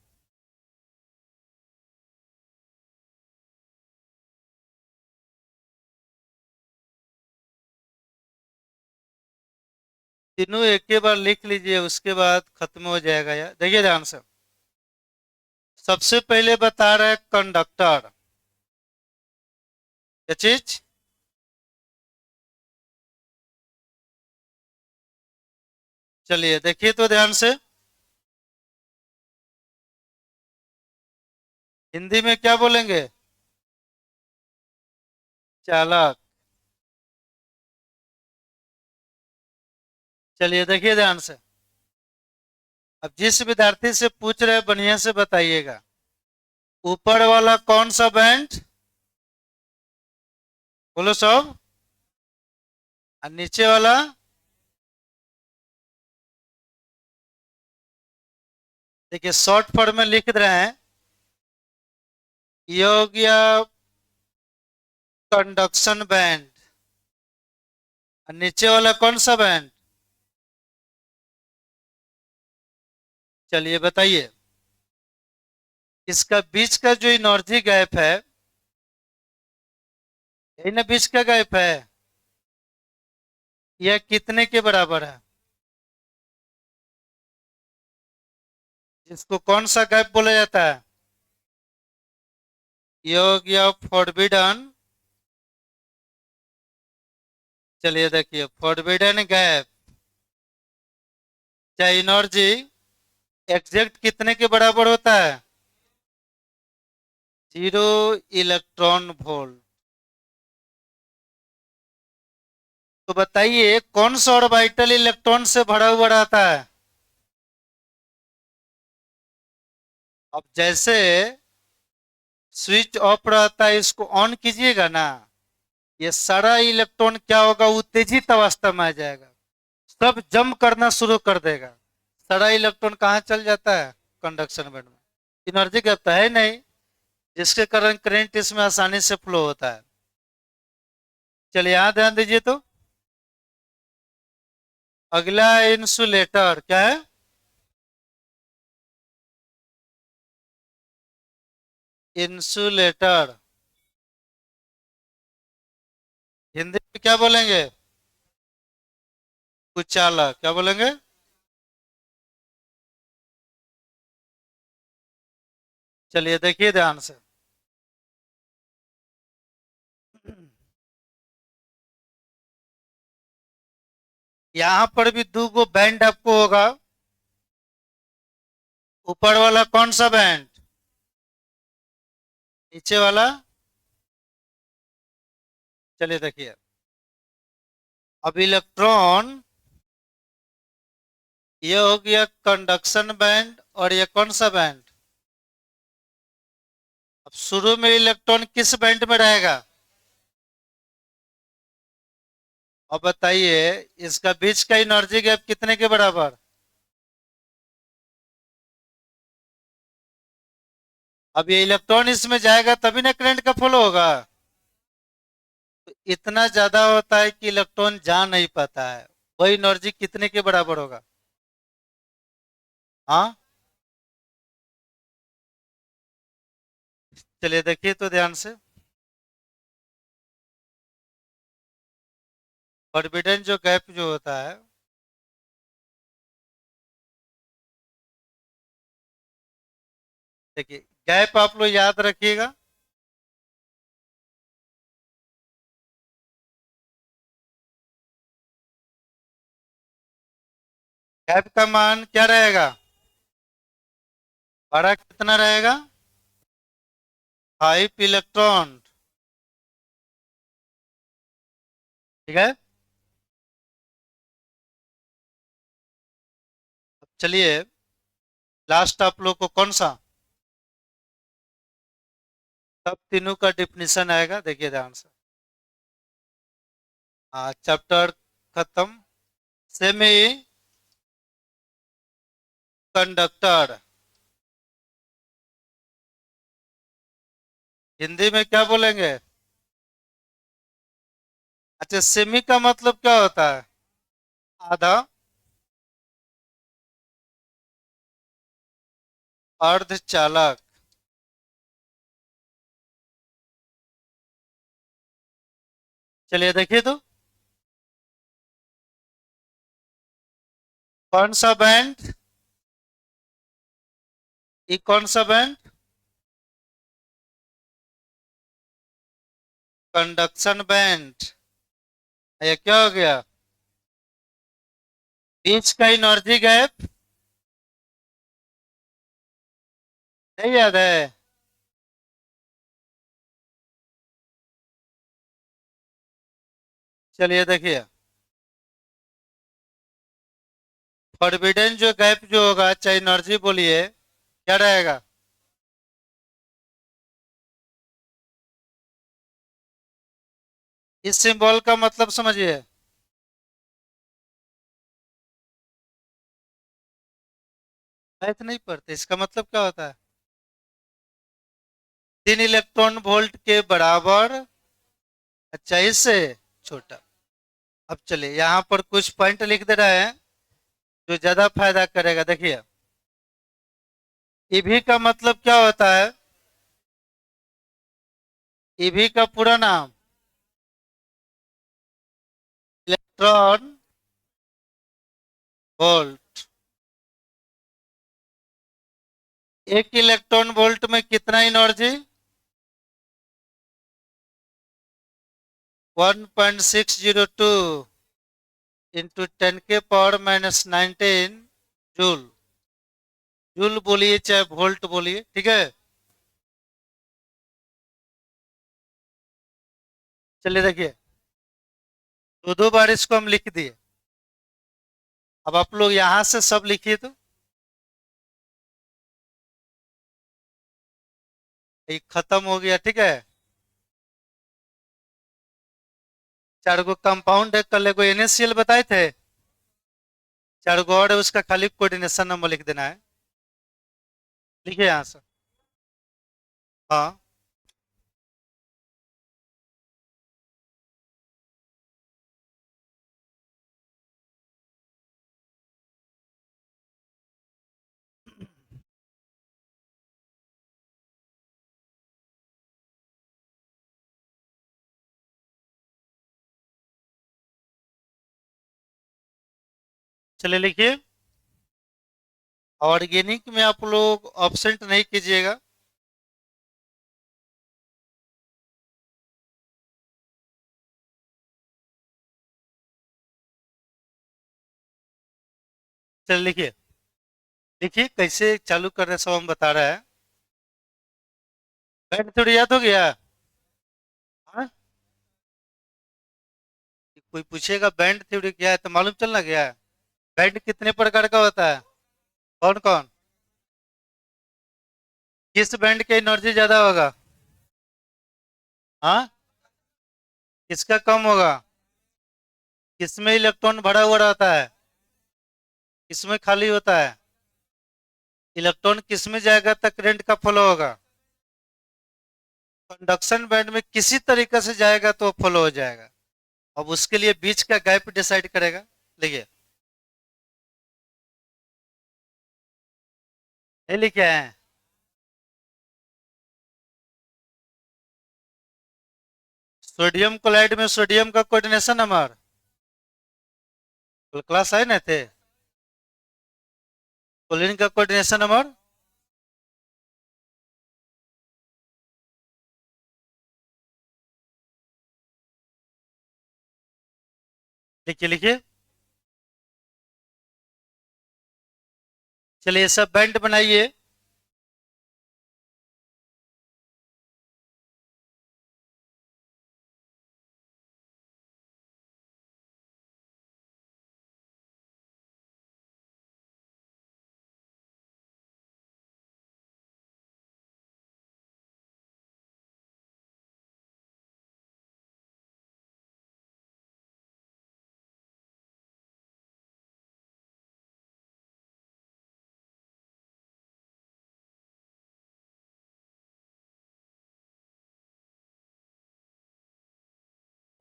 तीनों एक ही बार लिख लीजिए, उसके बाद खत्म हो जाएगा यार। देखिए ध्यान से, सबसे पहले बता रहे हैं कंडक्टर, क्या चीज, चलिए देखिए तो ध्यान से, हिंदी में क्या बोलेंगे, चालक। चलिए देखिए ध्यान से। अब जिस विद्यार्थी से पूछ रहे हैं बढ़िया से बताइएगा। ऊपर वाला कौन सा बैंड? बोलो सब। और नीचे वाला? देखिए शॉर्ट फॉर्म में लिख रहे हैं। ये हो गया कंडक्शन बैंड। और नीचे वाला कौन सा बैंड? चलिए बताइए। इसका बीच का जो एनर्जी गैप है, यही ना बीच का गैप है, यह कितने के बराबर है? इसको कौन सा गैप बोला जाता है? ये हो गया फॉरबिडन। चलिए देखिए फॉरबिडन गैप या एनर्जी एग्जैक्ट कितने के बराबर होता है? 0 इलेक्ट्रॉन वोल्ट। तो बताइए कौन सा ऑर्बिटल इलेक्ट्रॉन से भरा हुआ रहता है? अब जैसे स्विच ऑफ रहता है, इसको ऑन कीजिएगा ना, ये सारा इलेक्ट्रॉन क्या होगा, उत्तेजित अवस्था में आ जाएगा, सब जम करना शुरू कर देगा। सारा इलेक्ट्रॉन कहाँ चल जाता है? कंडक्शन बैंड में। एनर्जी गैप तो है नहीं, जिसके कारण करंट इसमें आसानी से फ्लो होता है। चलिए यहां ध्यान दीजिए तो। अगला इंसुलेटर क्या है? इंसुलेटर हिंदी में क्या बोलेंगे? कुचालक। क्या बोलेंगे? चलिए देखिए ध्यान से। यहां पर भी दो गो बैंड आपको होगा। ऊपर वाला कौन सा बैंड? नीचे वाला? चलिए देखिए। अब इलेक्ट्रॉन, ये हो गया कंडक्शन बैंड, और ये कौन सा बैंड? अब शुरू में इलेक्ट्रॉन किस बैंड में रहेगा? अब बताइए इसका बीच का एनर्जी गैप कितने के बराबर? अब ये इलेक्ट्रॉन इसमें जाएगा तभी ना करंट का फ्लो होगा। तो इतना ज्यादा होता है कि इलेक्ट्रॉन जा नहीं पाता है। वही एनर्जी कितने के बराबर होगा? हाँ, चलिए देखिए तो ध्यान से। फॉरबिडन जो गैप जो होता है, देखिए गैप आप लोग याद रखिएगा। गैप का मान क्या रहेगा? बड़ा कितना रहेगा? 5 इलेक्ट्रॉन। ठीक है। अब चलिए लास्ट आप लोग को कौन सा, सब तीनों का डिफिनीशन आएगा, देखिए ध्यान से। हाँ चैप्टर खत्म। सेमी कंडक्टर हिंदी में क्या बोलेंगे? अच्छा सेमी का मतलब क्या होता है? आधा। अर्धचालक। चलिए देखिए तो। कौन सा बैंड? ये कौन सा बैंड? Conduction band. ये क्या हो गया? बीच का एनर्जी गैप नहीं याद है? चलिए देखिए, फॉरबिडन जो गैप जो होगा, चाहे एनर्जी बोलिए, क्या रहेगा? इस सिंबल का मतलब समझिए। मैथ नहीं पढ़ते, इसका मतलब क्या होता है? 3 इलेक्ट्रॉन वोल्ट के बराबर। अच्छा, इससे छोटा। अब चलिए यहाँ पर कुछ पॉइंट लिख दे रहे हैं जो ज्यादा फायदा करेगा। देखिए, ईवी का मतलब क्या होता है? ईवी का पूरा नाम इलेक्ट्रॉन वोल्ट। 1 इलेक्ट्रॉन वोल्ट में कितना एनर्जी? 1.602 into 10⁻⁻⁹ joule. जूल बोलिए चाहे वोल्ट बोलिए, ठीक है। चलिए देखिए, दो दो बार इसको हम लिख दिए। अब आप लोग यहां से सब लिखिए तो। ये खत्म हो गया, ठीक है। 4 गो कंपाउंड है, कल को NaCl बताए थे। 4 गो और है, उसका खाली कोऑर्डिनेशन नंबर लिख देना है। लिखिए यहाँ से। हाँ, चलिए लिखिए। ऑर्गेनिक में आप लोग ऑब्सेंट नहीं कीजिएगा। चलिए लिखिए। देखिए कैसे चालू कर रहे हैं, सब हम बता रहे हैं। बैंड थ्योरी याद हो गया? हाँ? कोई पूछेगा बैंड थ्योरी क्या है तो मालूम चलना गया है। बैंड कितने प्रकार का होता है? कौन कौन? किस बैंड की एनर्जी ज्यादा होगा? हाँ, किसका कम होगा? किसमें इलेक्ट्रॉन भरा हुआ रहता है? किसमें खाली होता है? इलेक्ट्रॉन किसमें जाएगा तक करंट का फ्लो होगा? कंडक्शन बैंड में किसी तरीके से जाएगा तो फ्लो हो जाएगा। अब उसके लिए बीच का गैप डिसाइड करेगा। देखिए, ये लिखे हैं। सोडियम क्लोराइड में सोडियम का कोऑर्डिनेशन नंबर क्लास है ना थे। क्लोरीन का कोऑर्डिनेशन नंबर। लिखिए लिखिए। चलिए सब बैंड बनाइए।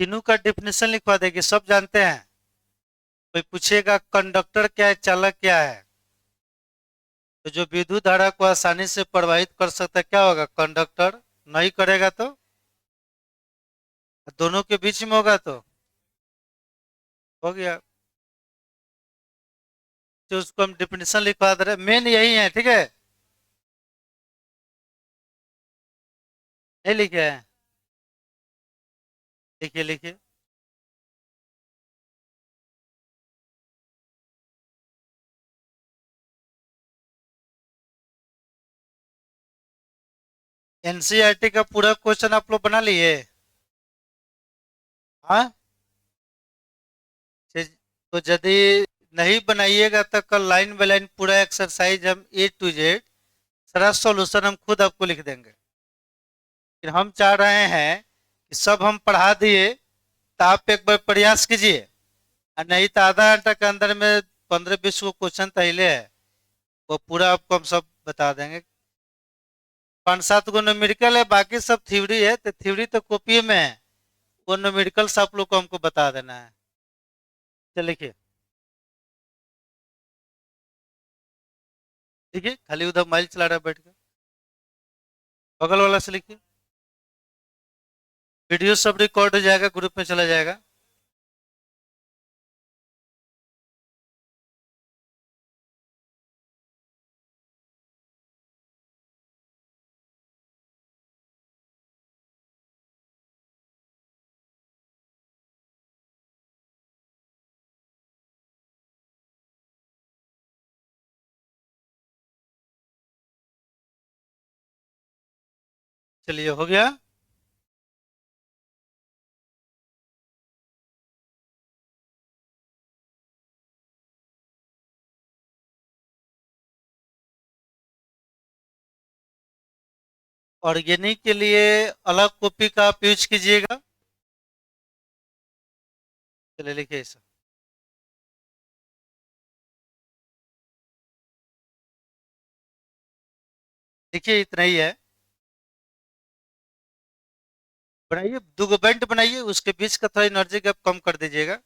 तीनों का डिफिनेशन लिखवा देगी, सब जानते हैं। कोई पूछेगा कंडक्टर क्या है, चालक क्या है, तो जो विद्युत धारा को आसानी से प्रवाहित कर सकता है क्या होगा? कंडक्टर। नहीं करेगा तो दोनों के बीच में होगा तो हो गया। तो उसको हम डिफिनेशन लिखवा दे रहे, मेन यही है, ठीक है। नहीं लिखे हैं? लिखिए लिखिए। NCERT का पूरा क्वेश्चन आप लोग बना लिए? हाँ, तो यदि नहीं बनाइएगा तो कल लाइन बाय लाइन पूरा एक्सरसाइज हम A to Z सारा सॉल्यूशन हम खुद आपको लिख देंगे। फिर हम चाह रहे हैं कि सब हम पढ़ा दिए, तो आप एक बार प्रयास कीजिए, और नहीं तो आधा घंटा के अंदर में 15-20 को क्वेश्चन पहले है, वो पूरा आपको हम सब बता देंगे। 5-7 गो न्यूमेरिकल है, बाकी सब थ्योरी है, तो थ्योरी तो कॉपी में है, वो न्यूमेरिकल्स आप लोग को हमको बता देना है। चलिए लिखिए, देखिए खाली उधर मोबाइल चला रहा है बैठ के, बगल वाला से लिखिए। वीडियो सब रिकॉर्ड हो जाएगा, ग्रुप में चला जाएगा। चलिए हो गया। ऑर्गेनिक के लिए अलग कॉपी का आप यूज कीजिएगा। चलिए लिखिए ऐसा। देखिए इतना ही है। बनाइए, दो गो बेंट बनाइए, उसके बीच का थोड़ा एनर्जी गैप कम कर दीजिएगा।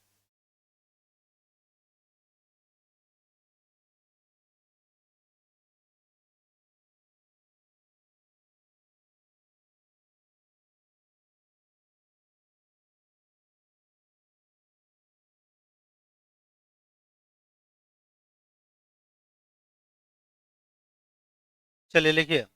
चलिए लिखिए।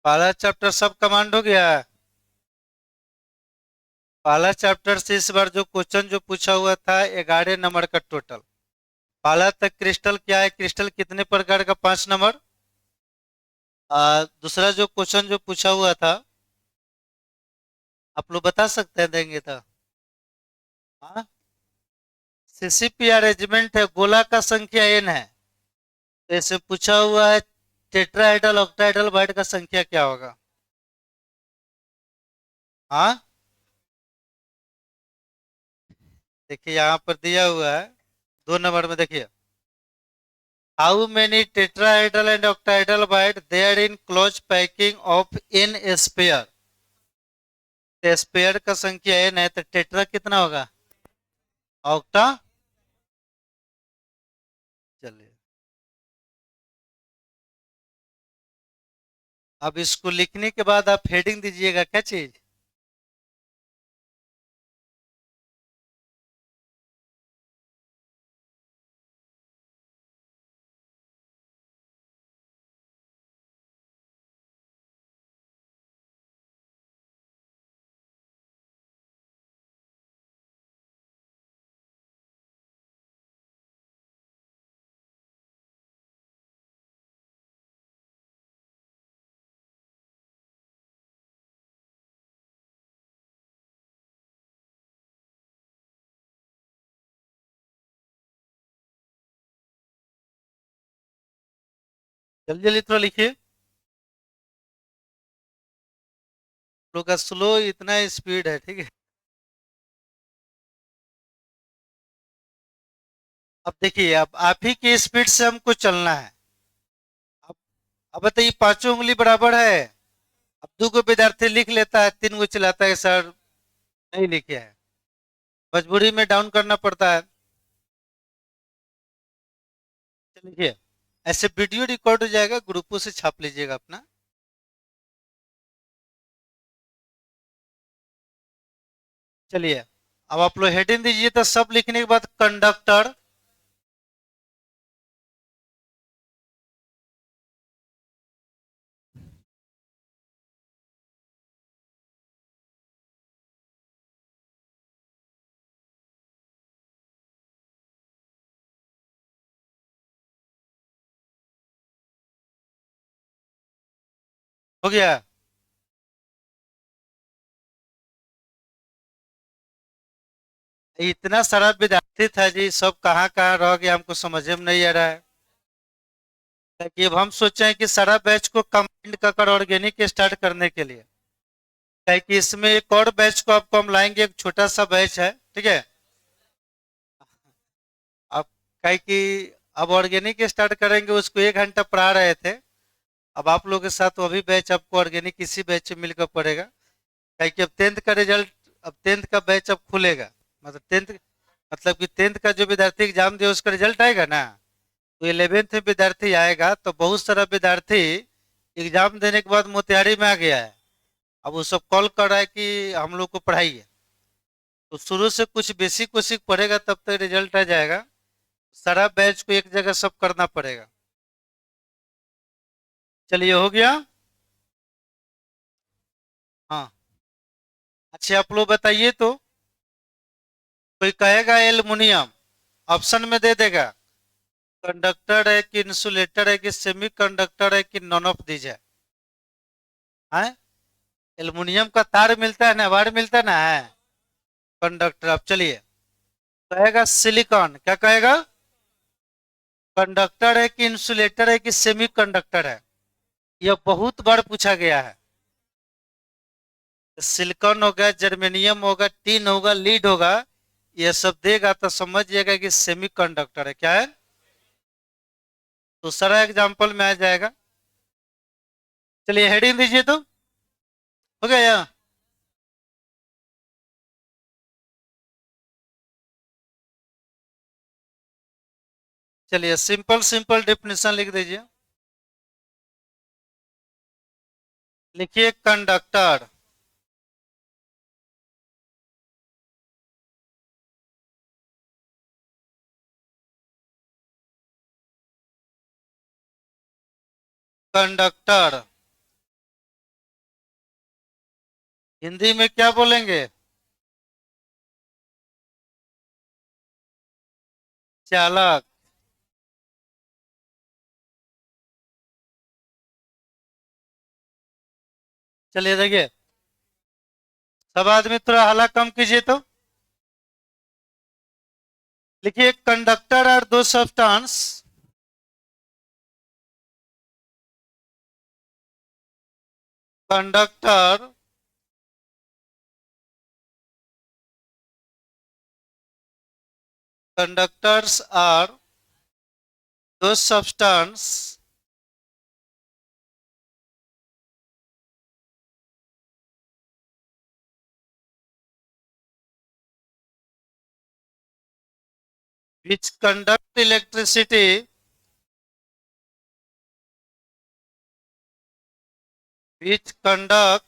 पहला चैप्टर सब कमांड हो गया। पहला चैप्टर से इस बार जो क्वेश्चन जो पूछा हुआ था 11 नंबर का टोटल। पहला तक क्रिस्टल क्या है, क्रिस्टल कितने प्रकार का, 5 नंबर। दूसरा जो क्वेश्चन जो पूछा हुआ था, आप लोग बता सकते हैं, देंगे तो। हाँ, सीसीपी अरेंजमेंट है, गोला का संख्या n है, तो इससे पूछा हुआ है टेट्राहेड्रल ऑक्टाहेड्रल बाइट का संख्या क्या होगा। हाँ, देखिए यहाँ पर दिया हुआ है 2 नंबर में, देखिए how many tetrahedral and octahedral bite there in close packing of n sphere. Sphere का संख्या n है, तो टेट्रा कितना होगा, ऑक्टा। चलिए, अब इसको लिखने के बाद आप हेडिंग दीजिएगा, क्या चीज। जल्दी जल्दी थोड़ा लिखिए, लोग का स्लो इतना स्पीड है, ठीक है। अब देखिए, अब आप ही की स्पीड से हमको चलना है। अब अब बताइए, पांचों उंगली बराबर है। अब 2 गो विद्यार्थी लिख लेता है, 3 गो चिल्लाता है सर नहीं लिखे है, मजबूरी में डाउन करना पड़ता है। चलिए, ऐसे वीडियो रिकॉर्ड हो जाएगा, ग्रुपों से छाप लीजिएगा अपना। चलिए, अब आप लोग हेडिंग दीजिए, तो सब लिखने के बाद कंडक्टर। हो गया। इतना सारा विद्यार्थी था जी, सब कहाँ कहाँ रह गया हमको समझ में नहीं आ रहा है। ताकि अब हम सोचे हैं कि सारा बैच को कंबाइंड कर ऑर्गेनिक स्टार्ट करने के लिए, ताकि इसमें एक और बैच को आपको हम लाएंगे, एक छोटा सा बैच है, ठीक है। अब कहे कि अब ऑर्गेनिक स्टार्ट करेंगे, उसको 1 घंटा पढ़ा रहे थे। अब आप लोगों के साथ वो भी बैच आपको ऑर्गेनिक इसी बैच में मिलकर पड़ेगा। कहे कि अब टेंथ का रिजल्ट, अब टेंथ का बैच अब खुलेगा। मतलब टेंथ, मतलब कि टेंथ का जो विद्यार्थी एग्जाम दिया उसका रिजल्ट आएगा ना, तो 11th में विद्यार्थी आएगा, तो बहुत सारा विद्यार्थी एग्जाम देने के बाद मोतिहारी में आ गया है। अब वो सब कॉल कर रहा है कि हम लोग को पढ़ाइए। तो शुरू से कुछ बेसिक वेसिक पढ़ेगा तब तक रिजल्ट आ जाएगा। सारा बैच को एक जगह सब करना पड़ेगा। चलिए हो गया। हाँ। अच्छा आप लोग बताइए तो, कोई कहेगा एल्युमिनियम, ऑप्शन में दे देगा, कंडक्टर है कि इंसुलेटर है कि सेमी कंडक्टर है कि नॉन ऑफ दीज है। एल्युमिनियम का तार मिलता है ना, वायर मिलता है ना, है कंडक्टर। अब चलिए, कहेगा सिलिकॉन, क्या कहेगा, कंडक्टर है कि इंसुलेटर है कि सेमी कंडक्टर है। यह बहुत बार पूछा गया है। सिलिकॉन होगा, जर्मेनियम होगा, टिन होगा, लीड होगा, यह सब देगा तो समझिएगा कि सेमी कंडक्टर है। क्या है, दूसरा एग्जाम्पल में आ जाएगा। चलिए हेडिंग दीजिए तो, हो गया। चलिए सिंपल सिंपल डेफिनेशन लिख दीजिए। लिखिए कंडक्टर, कंडक्टर हिंदी में क्या बोलेंगे, चालक। चलिए देखिए, सब आदमी थोड़ा हल्ला कम कीजिए तो। लिखिए कंडक्टर और दो substance, conductor conductors are those substance which conduct electricity, which conduct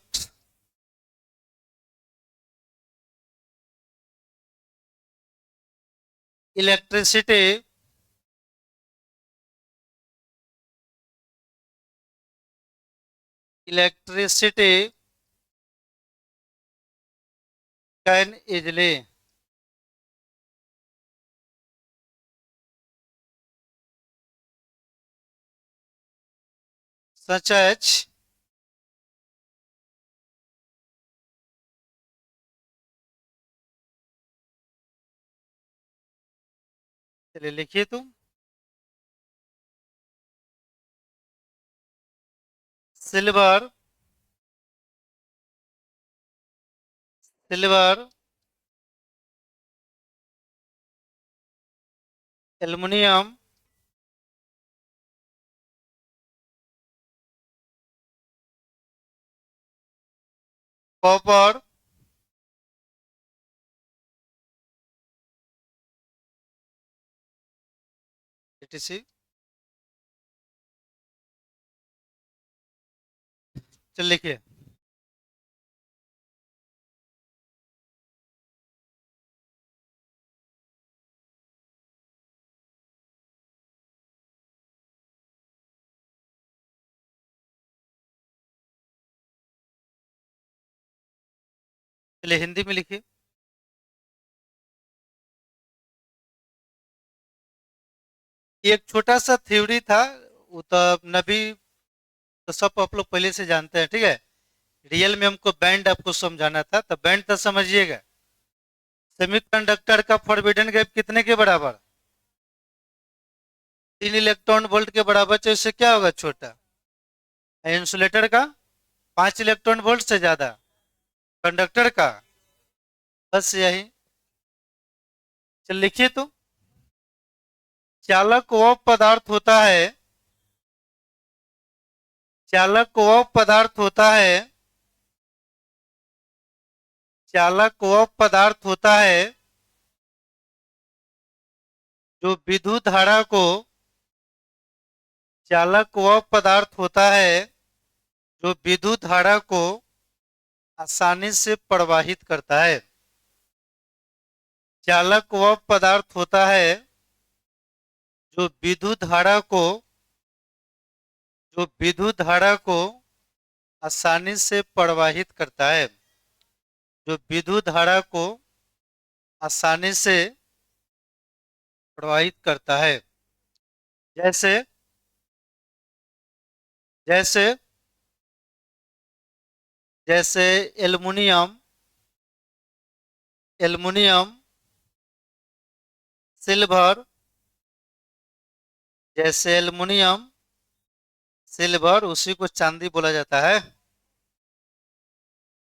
electricity electricity can easily, such as, चलिए लिखिए तुम, silver, silver, aluminium, copper, etc। चलिए लिखिए, चलिए हिंदी में लिखिए। एक छोटा सा थ्योरी था, वो तो नबी तो सब आप लोग पहले से जानते हैं, ठीक है। रियल में हमको बैंड आपको समझाना था, तो बैंड तो समझिएगा। सेमीकंडक्टर का फोरबिडन गैप कितने के बराबर? 3 इलेक्ट्रॉन वोल्ट के बराबर, तो इससे क्या होगा? छोटा। इंसुलेटर का 5 इलेक्ट्रॉन वोल्ट से ज्यादा। कंडक्टर का, बस यही। चल लिखिए तो। चालक वह पदार्थ होता है, चालक वह पदार्थ होता है, चालक वह पदार्थ होता है जो विद्युत धारा को, चालक वह पदार्थ होता है जो विद्युत धारा को आसानी से प्रवाहित करता है। चालक वह पदार्थ होता है जो विद्युत धारा को, जो विद्युत धारा को आसानी से प्रवाहित करता है, जो विद्युत धारा को आसानी से प्रवाहित करता है। जैसे, जैसे जैसे एल्युमिनियम, एल्युमिनियम, सिल्वर, जैसे एल्युमिनियम, सिल्वर, उसी को चांदी बोला जाता है।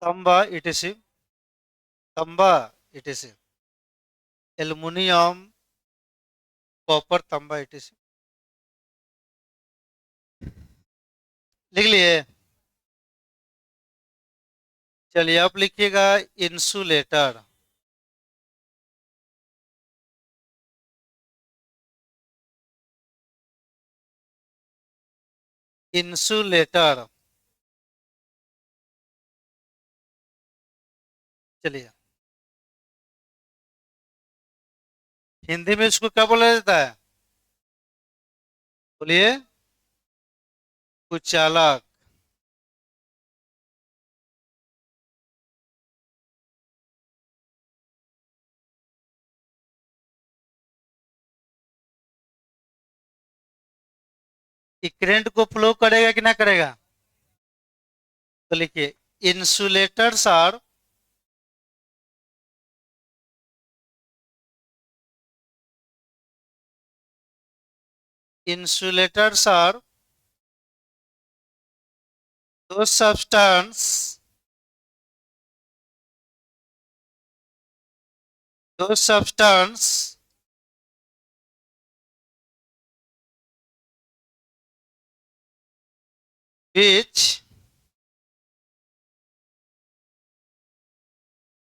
तांबा इटीसी, तांबा इटीसी, एल्युमिनियम, कॉपर, तांबा इटीसी। लिख लिए? चलिए आप लिखिएगा इंसुलेटर। इंसुलेटर। चलिए, हिंदी में इसको क्या बोला जाता है? बोलिए। कुचालक। ये करंट को फ्लो करेगा कि ना करेगा? तो लिखिए, insulators are, insulators are those substance, those substance which,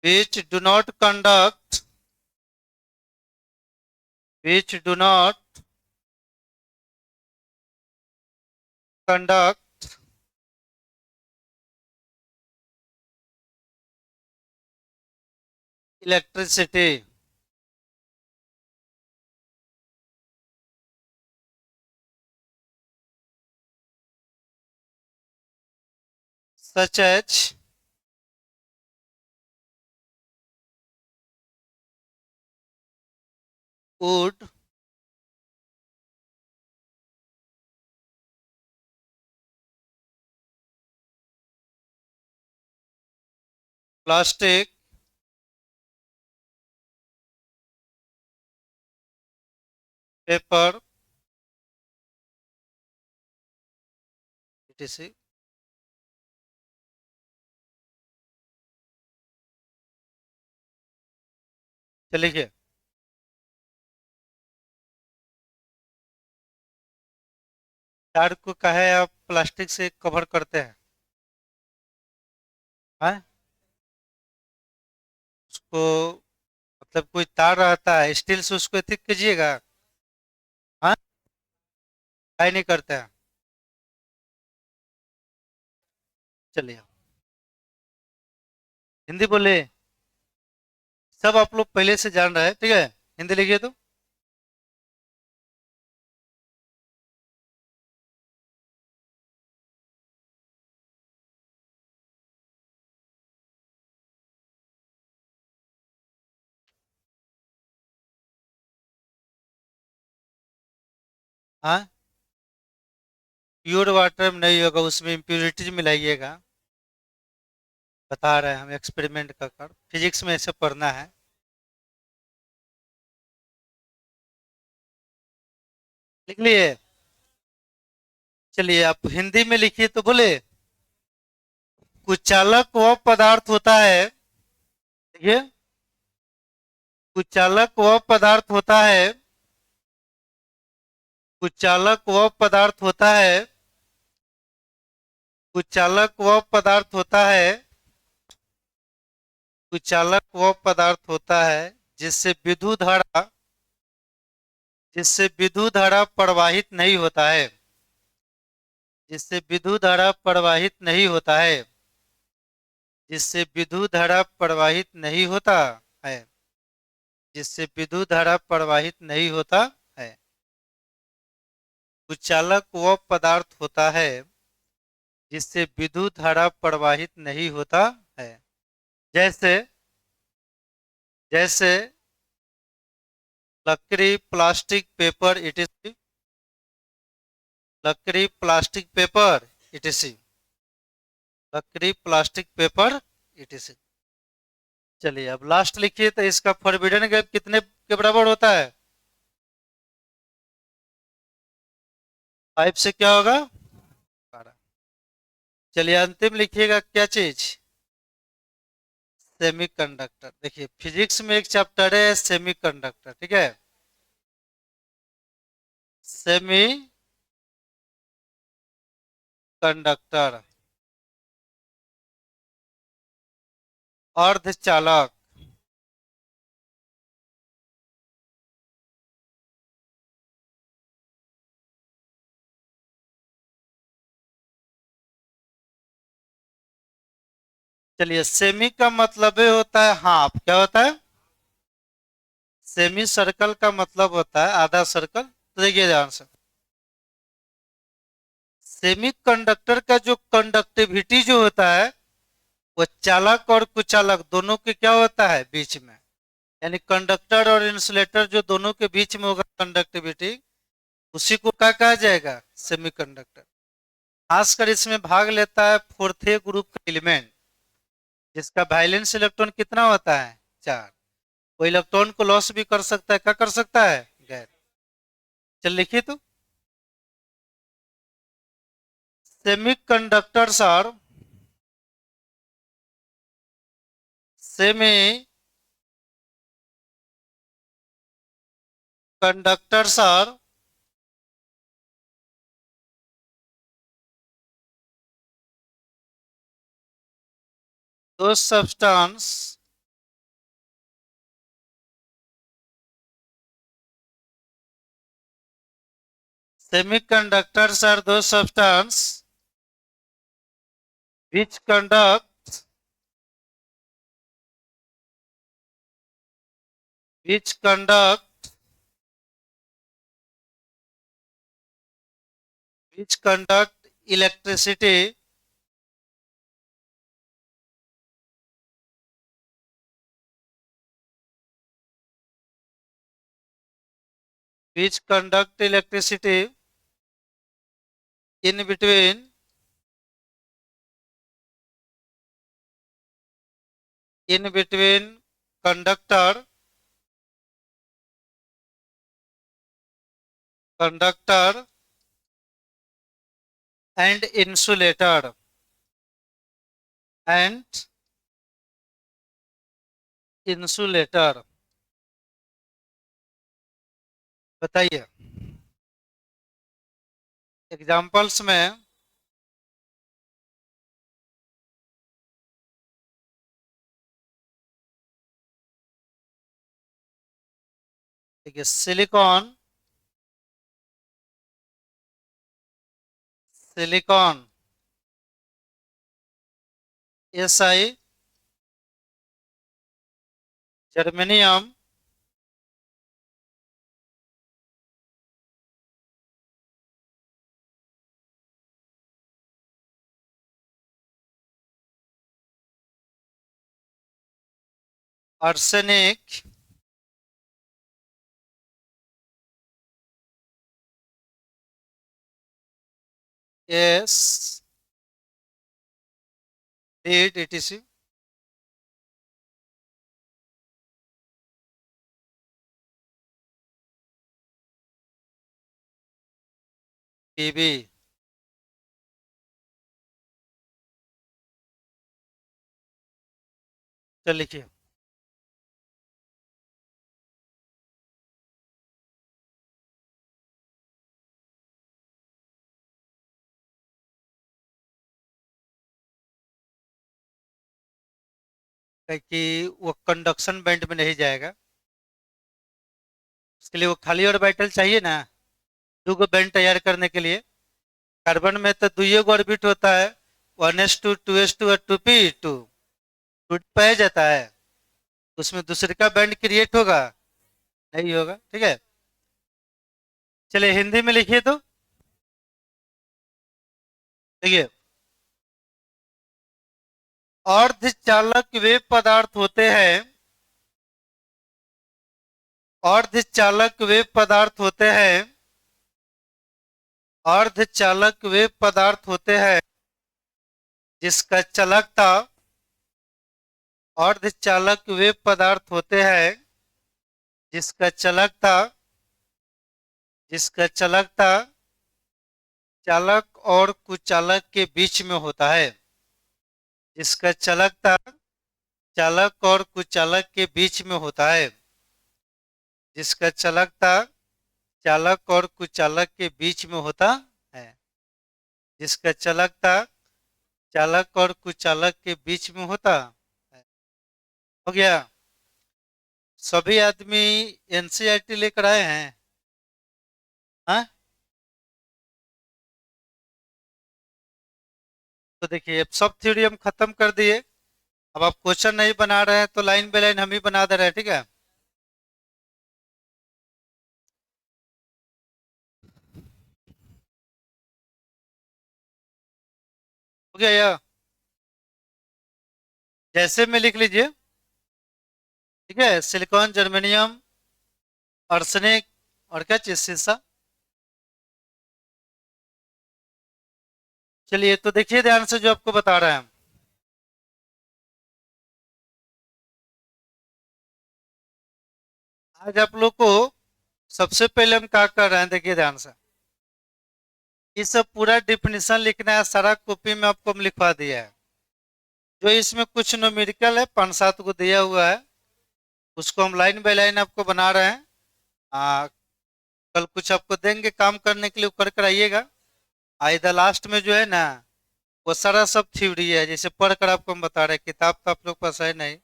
which do not conduct, which do not conduct electricity, such as wood, plastic, paper, etc. चलिए, तार को कहे आप प्लास्टिक से कवर करते हैं, हाँ? उसको, मतलब कोई तार रहता है स्टील से, उसको थिक कीजिएगा, हाँ? काय नहीं करते हैं। चलिए, हिंदी बोले। सब आप लोग पहले से जान रहे हैं, ठीक है। हिंदी लिखिए तो। हाँ, प्योर वाटर में नहीं होगा, उसमें इम्प्योरिटीज मिलाइएगा। बता रहे हैं हम एक्सपेरिमेंट कर कर, फिजिक्स में ऐसे पढ़ना है। लिख लिए? चलिए आप हिंदी में लिखिए तो बोले। कुचालक वह पदार्थ होता है, देखिए, कुचालक वह पदार्थ होता है, कुचालक वह पदार्थ होता है, कुचालक वह पदार्थ होता है, कुचालक वह पदार्थ होता है जिससे विद्युत धारा, जिससे विद्युत धारा प्रवाहित नहीं होता है, जिससे विद्युत धारा प्रवाहित नहीं होता है, जिससे विद्युत धारा प्रवाहित नहीं होता है, जिससे विद्युत धारा प्रवाहित नहीं होता है। कुचालक वह पदार्थ होता है जिससे विद्युत धारा प्रवाहित नहीं होता है। जैसे, जैसे लकड़ी, प्लास्टिक, पेपर, इटिसी, लकड़ी, प्लास्टिक, पेपर, इटिसी, लकड़ी, प्लास्टिक, पेपर, इटिसी। चलिए अब लास्ट लिखिए, तो इसका फोरबिडन गैप कितने के बराबर होता है? 5 से क्या होगा? 12। चलिए अंतिम लिखिएगा, क्या चीज? सेमीकंडक्टर। देखिए फिजिक्स में एक चैप्टर है सेमीकंडक्टर, ठीक है? सेमी कंडक्टर, अर्धचालक। चलिए सेमी का मतलब ही होता है हाफ, क्या होता है? सेमी सर्कल का मतलब होता है आधा सर्कल। तो देखिए ध्यान से, सेमी कंडक्टर का जो कंडक्टिविटी जो होता है, वो चालक और कुचालक दोनों के क्या होता है बीच में, यानी कंडक्टर और इंसुलेटर जो दोनों के बीच में होगा कंडक्टिविटी, उसी को क्या कहा जाएगा? सेमीकंडक्टर। खासकर इसमें भाग लेता है फोर्थे ग्रुप का एलिमेंट, जिसका वैलेंस इलेक्ट्रॉन कितना होता है? 4। वो इलेक्ट्रॉन को लॉस भी कर सकता है, क्या कर सकता है? गैर। चल लिखिए तो, semiconductors are, semiconductors are those substance, semiconductors are those substance which conduct, which conduct, which conduct electricity, which conduct electricity in between, in between conductor, conductor and insulator, and insulator। बताइए examples में, देखिए silicon, silicon, Si, germanium, arsenic, as lead etc Pb. चल लिखिए। कि वो conduction band में नहीं जाएगा, उसके लिए वो खाली ऑर्बिटल चाहिए ना, दो गो बैंड तैयार करने के लिए। कार्बन में तो दुइयो गो ऑर्बिट होता है, 1s2 2s2 और 2p2, टू पाया जाता है, उसमें दूसरे का बैंड क्रिएट होगा? नहीं होगा, ठीक है। चलिए हिंदी में लिखिए तो। देखिए, अर्धचालक वे पदार्थ होते हैं, अर्धचालक वे पदार्थ होते हैं, अर्धचालक वे पदार्थ होते हैं जिसका चालकता, अर्धचालक वे पदार्थ होते हैं जिसका चालकता, जिसका चालकता चालक और कुचालक के बीच में होता है, जिसका चालकता चालक और कुचालक के बीच में होता है, जिसका चालकता चालक और कुचालक के बीच में होता है, जिसका चालकता चालक और कुचालक के बीच में होता है। हो गया। सभी आदमी एनसीईआरटी लेकर आए हैं? हाँ, तो देखिए अब सब थ्योरी हम खत्म कर दिए। अब आप क्वेश्चन नहीं बना रहे हैं तो लाइन बाय लाइन हम ही बना दे रहे हैं, ठीक है। हो गया या? जैसे में लिख लीजिए। ठीक है, सिलिकॉन, जर्मेनियम, आर्सेनिक और क्या चीज, शीशा। चलिए तो देखिए ध्यान से जो आपको बता रहे हैं। आज आप लोग को सबसे पहले हम क्या कर रहे हैं, देखिए ध्यान से। ये सब पूरा डिफिनीशन लिखना है, सारा कॉपी में आपको हम लिखवा दिया है। जो इसमें कुछ न्यूमेरिकल है, 5-7 को दिया हुआ है, उसको हम लाइन बाय लाइन आपको बना रहे हैं। कल कुछ आपको देंगे काम करने के लिए, कर कर आइएगा। इधर लास्ट में जो है ना, वो सारा सब थ्योरी है, जैसे पढ़ कर आपको हम बता रहे हैं, किताब तो आप लोग के पास है नहीं।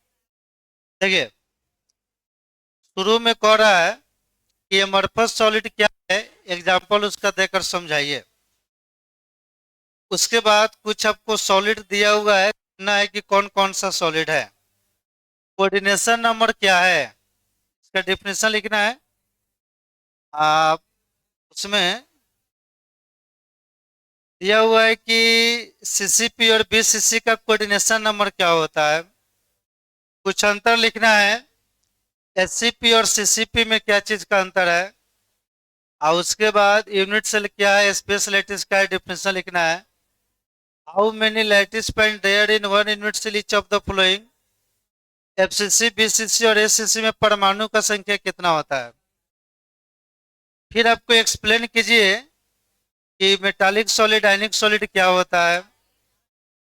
देखिए, शुरू में कह रहा है कि अमरफस सॉलिड क्या है, एग्जाम्पल उसका देकर समझाइए। उसके बाद कुछ आपको सॉलिड दिया हुआ है, ना है कि कौन कौन सा सॉलिड है। कोऑर्डिनेशन नंबर क्या है, इसका डिफिनेशन लिखना है। आप उसमें दिया हुआ है कि सीसीपी और बीसीसी का कोऑर्डिनेशन नंबर क्या होता है। कुछ अंतर लिखना है, एससीपी और सीसीपी में क्या चीज का अंतर है। और उसके बाद यूनिट सेल क्या है, स्पेस लैटिस का डिफिनेशन लिखना है। How many lattice point there in one unit cell each of the following. FCC, BCC और एससीसी में परमाणु का संख्या कितना होता है। फिर आपको एक्सप्लेन कीजिए कि मेटालिक सॉलिड, आयनिक सॉलिड क्या होता है।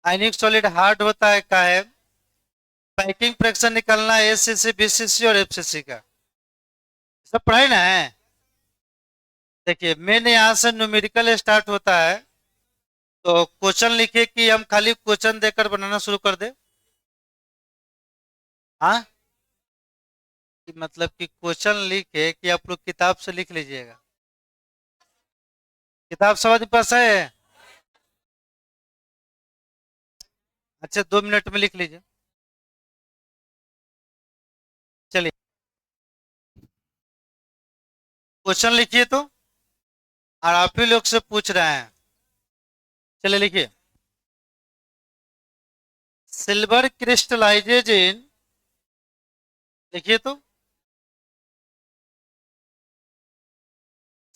आयनिक सॉलिड हार्ड होता है का है। पैकिंग फ्रैक्शन निकालना है एससीसी, बीसीसी और एफसीसी का, सब पढ़ाई ना है। देखिए मेन यहाँ से न्यूमेरिकल स्टार्ट होता है, तो क्वेश्चन लिखे कि हम खाली क्वेश्चन देकर बनाना शुरू कर दे। हाँ, कि मतलब कि क्वेश्चन लिखे कि आप लोग किताब से लिख लीजिएगा। किताब समझ पास है? अच्छा 2 मिनट में लिख लीजिए। चलिए क्वेश्चन लिखिए तो, और आप ही लोग से पूछ रहे हैं। चलिए लिखिए। सिल्वर क्रिस्टलाइजेज इन, लिखिए तो।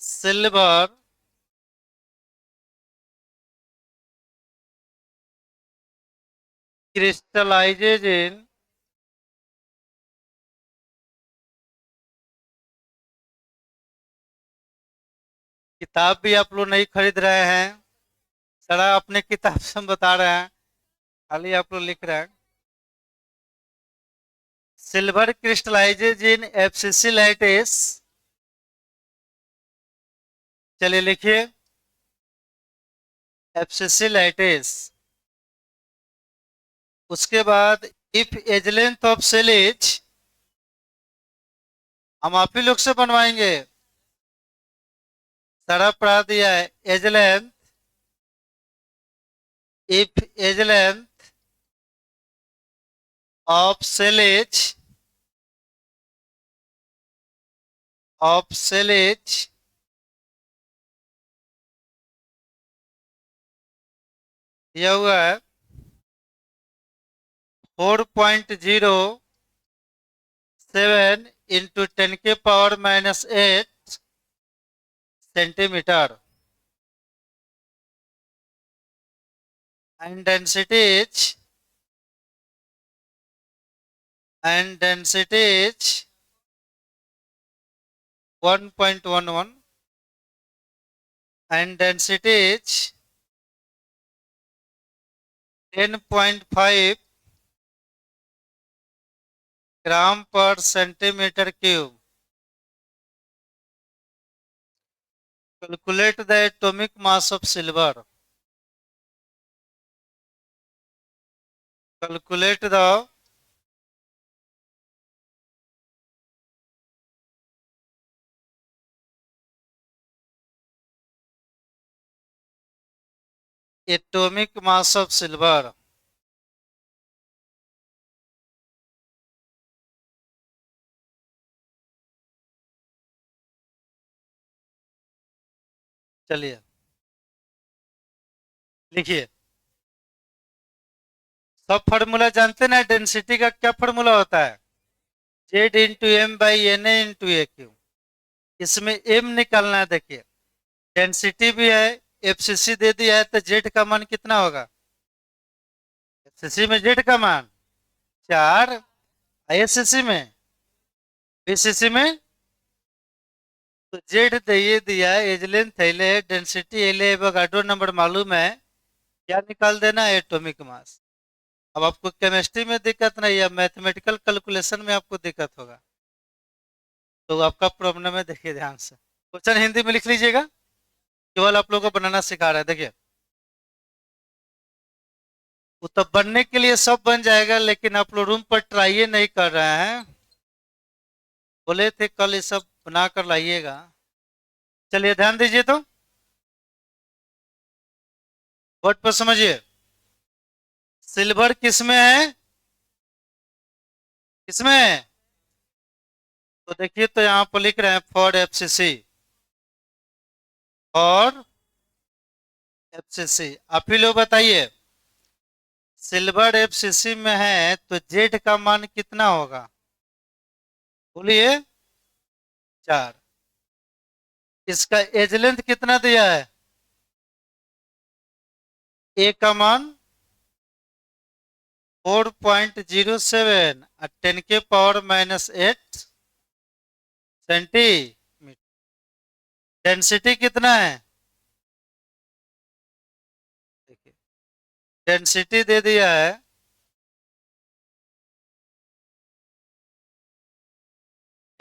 सिल्वर crystallizes in किताब भी आप लोग नहीं खरीद रहे हैं, सारा अपने किताब से हम बता रहे हैं, खाली आप लोग लिख रहे हैं। सिल्वर क्रिस्टलाइजेज इन एफसीसी लैटिस, चलिए लिखिए एफसीसी लैटिस। उसके बाद इफ एज लेंथ ऑफ सेलेज, हम आप ही लोग से बनवाएंगे, सारा पढ़ा दिया है। Edge length, if edge length of cells दिया हुआ है 4.07 into 10⁻⁸ centimetre, and density is 1.11 and density is 10.5 gram per centimetre cube. Calculate the atomic mass of silver, calculate the atomic mass of silver. चलिए लिखिए, सब formula जानते ना, density का क्या फॉर्मूला होता है, Z into M by N A into a cube. इसमें एम निकालना है, देखिए डेंसिटी भी है, एफसीसी दे दिया है, तो जेड का मान कितना होगा, एफसीसी में जेड का मान 4, आईएससीसी में, बीसीसी में, तो जेड ये दिया है, एज लेंथ है, डेंसिटी है, एवोगाड्रो नंबर मालूम है, क्या निकाल देना है, एटॉमिक मास। अब आपको केमिस्ट्री में दिक्कत नहीं है, मैथमेटिकल कैलकुलेशन में आपको दिक्कत होगा, तो आपका प्रॉब्लम है, देखिए ध्यान से। क्वेश्चन हिंदी में लिख लीजिएगा, केवल आप लोगों को बनाना सिखा रहा है। देखिए वो तो बनने के लिए सब बन जाएगा, लेकिन आप लोग रूम पर ट्राई नहीं कर रहे हैं, बोले थे कल ये सब बना कर लाइएगा। चलिए ध्यान दीजिए, तो वर्ड पर समझिए, सिल्वर किसमें है, किसमें है, तो देखिए तो यहाँ पर लिख रहे हैं फॉर एफसीसी, और एफसीसी, आप ही लोग बताइए, सिल्वर एफसीसी में है तो जेड का मान कितना होगा, बोलिए 4। इसका एज लेंथ कितना दिया है, ए का मान 4.07 और 10⁻⁸ सेंटीमीटर। डेंसिटी कितना है, देखिए डेंसिटी दे दिया है,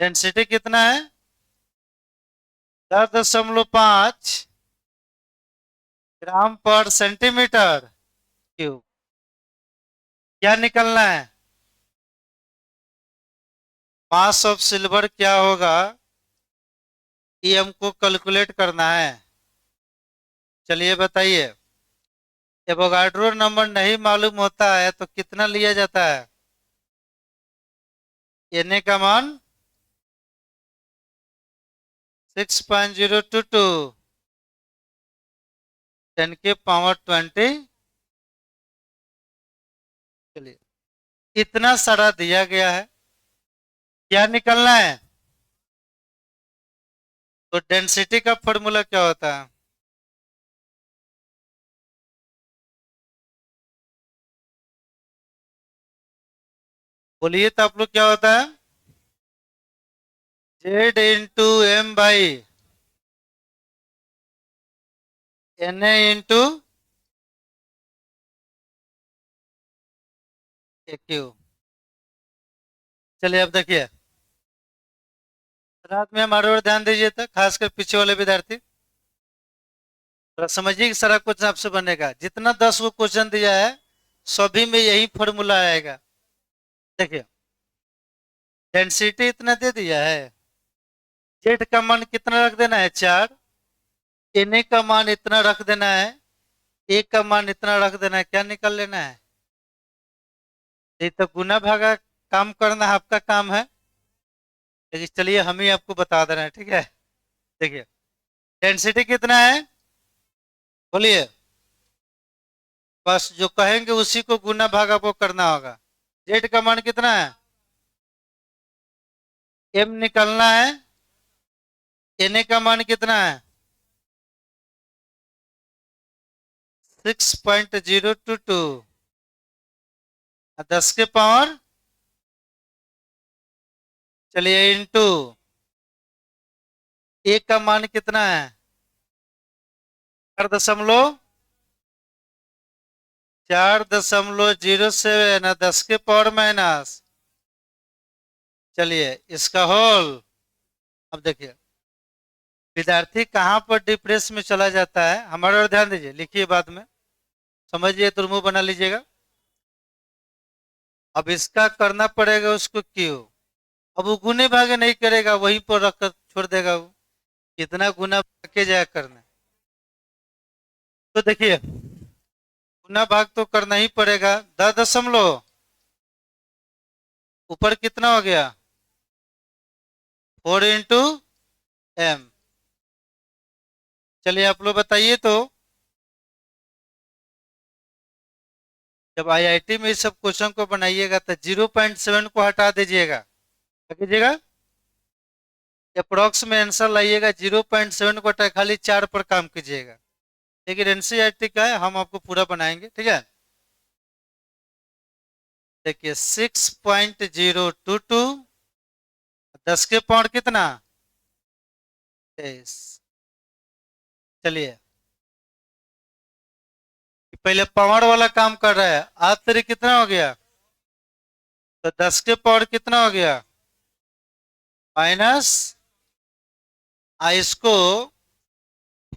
डेंसिटी कितना है 10.5 ग्राम पर सेंटीमीटर क्यूब। क्या निकलना है, मास ऑफ सिल्वर क्या होगा, ये हमको कैलकुलेट करना है। चलिए बताइए, एवोगाड्रो नंबर नहीं मालूम होता है तो कितना लिया जाता है, एन का मान 6.022 10⁻20। चलिए इतना सारा दिया गया है, क्या निकलना है, तो डेंसिटी का फॉर्मूला क्या होता है, बोलिए तो आप लोग क्या होता है? Z into M by N A into a cube. चलिए अब देखिए, रात में हमारे और ध्यान दीजिए, तो खासकर पीछे वाले विद्यार्थी थोड़ा समझिए कि सारा क्वेश्चन आपसे बनेगा। जितना 10 को क्वेश्चन दिया है सभी में यही फॉर्मूला आएगा। देखिए, डेंसिटी इतना दे दिया है, जेड का मान कितना रख देना है 4, एन ए का मान इतना रख देना है, ए का मान इतना रख देना है, क्या निकल लेना है? ये तो गुना भागा काम करना आपका काम है, लेकिन चलिए हम ही आपको बता दे रहे हैं, ठीक है। देखिए, डेंसिटी कितना है बोलिए, बस जो कहेंगे उसी को गुना भागा वो करना होगा। जेड का मान कितना है, एम निकालना है, एन ए का मान कितना है 6.022, 10 के पावर, चलिए इंटू ए का मान कितना है 4.07, 10 के पावर माइनस, चलिए इसका होल। अब देखिए विद्यार्थी कहाँ पर डिप्रेस में चला जाता है, हमारे और ध्यान दीजिए, लिखिए बाद में समझिए तो मुंह बना लीजिएगा। अब इसका करना पड़ेगा उसको क्यों, अब वो गुने भागे नहीं करेगा, वहीं पर रख कर छोड़ देगा वो, कितना गुना भाग के जाया करना। तो देखिए गुना भाग तो करना ही पड़ेगा, 10 दशमलव ऊपर कितना हो गया 4 इंटू एम। चलिए आप लोग बताइए तो, जब आईआईटी में इस सब क्वेश्चन को बनाइएगा तो 0.7 को हटा दीजिएगा, क्या कीजिएगा अप्रोक्स में आंसर लाइएगा, 0.7 को हटा खाली 4 पर काम कीजिएगा। लेकिन एनसीईआरटी का है, हम आपको पूरा बनाएंगे, ठीक है। देखिए 6.022, 10 के पावर कितना 23। चलिए पहले पावर वाला काम कर रहा है, आज तेरे कितना हो गया, तो 10 के पावर कितना हो गया माइनस, इसको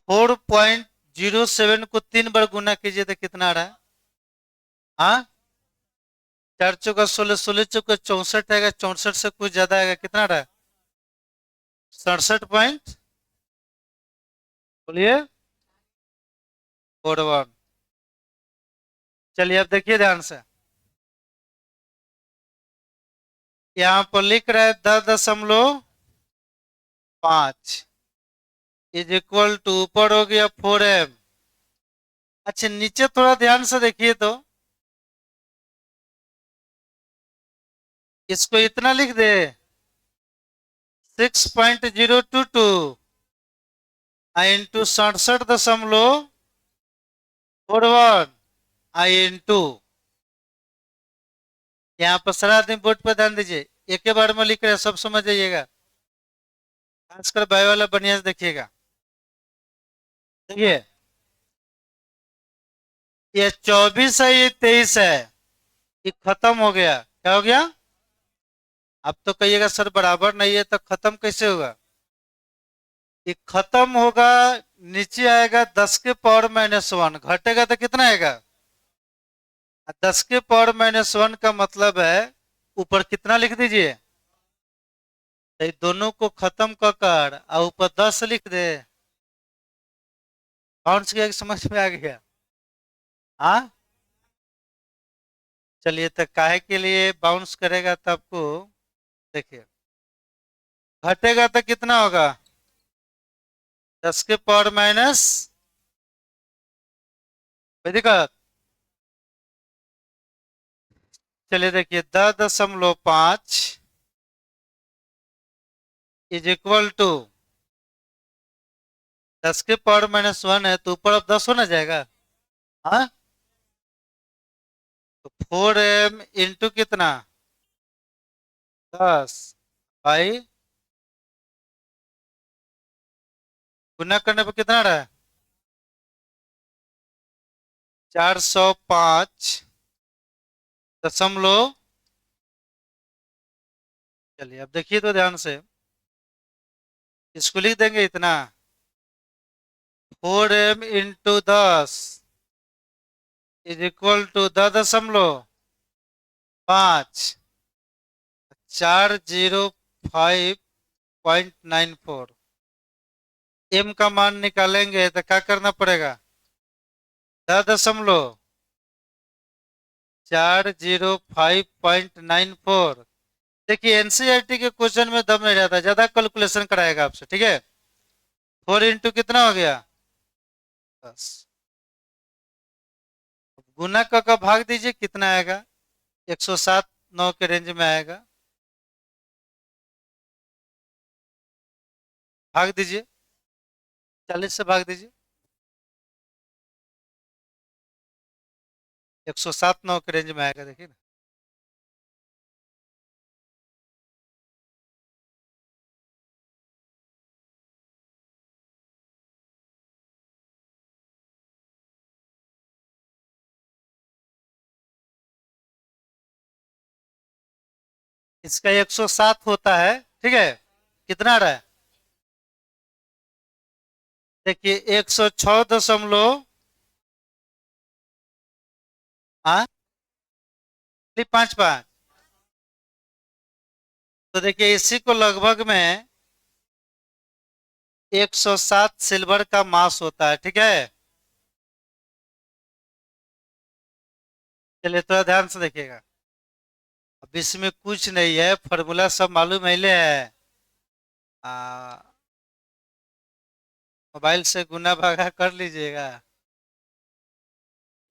4.07 को 3 बार गुना कीजिए तो कितना आ रहा है, हाँ 4 चौका 16, 16 चौका 64 आएगा, 64 से कुछ ज्यादा आएगा, कितना आ रहा है 67 बोलिए 41। चलिए अब देखिए ध्यान से, यहाँ पर लिख रहा है 10.5 इज इक्वल टू, ऊपर हो गया 4m। अच्छा नीचे थोड़ा ध्यान से देखिए तो, इसको इतना लिख दे 6.022 इंटू 67.41 आई इंटू, यहाँ पर सारा आदमी बोर्ड पर ध्यान दीजिए, एक ही बार में लिख रहे हैं, सब समझ जाइएगा, खासकर बायो वाला बढ़िया से देखिएगा। देखिए ये 24 है, ये 23 है, ये खत्म हो गया, क्या हो गया, अब तो कहिएगा सर बराबर नहीं है तो खत्म कैसे होगा, ये खत्म होगा, नीचे आएगा 10 के पावर -1, घटेगा तो कितना आएगा 10 के पावर -1 का मतलब है ऊपर कितना लिख दीजिए, तो ये दोनों को खत्म कर कर और ऊपर 10 लिख दे, बाउंस किया कि समझ में आ गया, हाँ। चलिए तो काहे के लिए बाउंस करेगा तो आपको देखिए, घटेगा तो कितना होगा 10 के पावर माइनस, कोई दिक्कत, चलिए देखिए 10.5 इज इक्वल टू 10 के पावर -1 है तो ऊपर अब 10 होना जाएगा, हाँ तो 4m इंटू कितना 10 भाई गुना करने पर कितना रहा है? 405 दशमलव। चलिए अब देखिए तो ध्यान से, इसको लिख देंगे इतना, 4m × 10 is equal to 10.5, 405.94। M का मान निकालेंगे तो क्या करना पड़ेगा? 10.405.94। देखिए एनसीईआरटी के क्वेश्चन में दम नहीं रहता, ज्यादा कैलकुलेशन कराएगा आपसे, ठीक है। 4 × कितना हो गया? 10। गुना का भाग दीजिए, कितना आएगा? 107.9 के रेंज में आएगा। भाग दीजिए, 40 से भाग दीजिए, 107.9 के रेंज में आएगा, देखिए ना। इसका 107 होता है, ठीक है। कितना आ रहा है? देखिए 106.55। 55। तो देखिए इसी को लगभग में 107 सिल्वर का मास होता है, ठीक है। चलिए थोड़ा ध्यान से देखिएगा। अब इसमें कुछ नहीं है, फॉर्मूला सब मालूम है है। मोबाइल से गुना भागा कर लीजिएगा।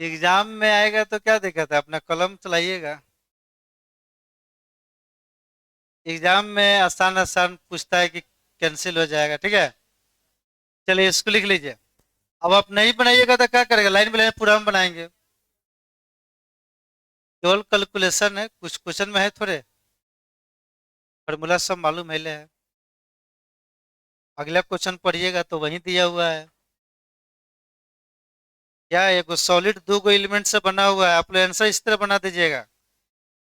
एग्जाम में आएगा तो क्या दिक्कत है, अपना कलम चलाइएगा। एग्जाम में आसान आसान पूछता है कि कैंसिल हो जाएगा, ठीक है। चलिए इसको लिख लीजिए। अब आप नहीं बनाइएगा तो क्या करेगा, लाइन बाई लाइन पूरा हम बनाएंगे। केवल कैलकुलेशन है, कुछ क्वेश्चन में है थोड़े, फॉर्मूला सब मालूम है है। अगला क्वेश्चन पढ़िएगा तो वही दिया हुआ है। क्या एक सॉलिड दो गो एलिमेंट से बना हुआ है, आप लोग आंसर इस तरह बना दीजिएगा।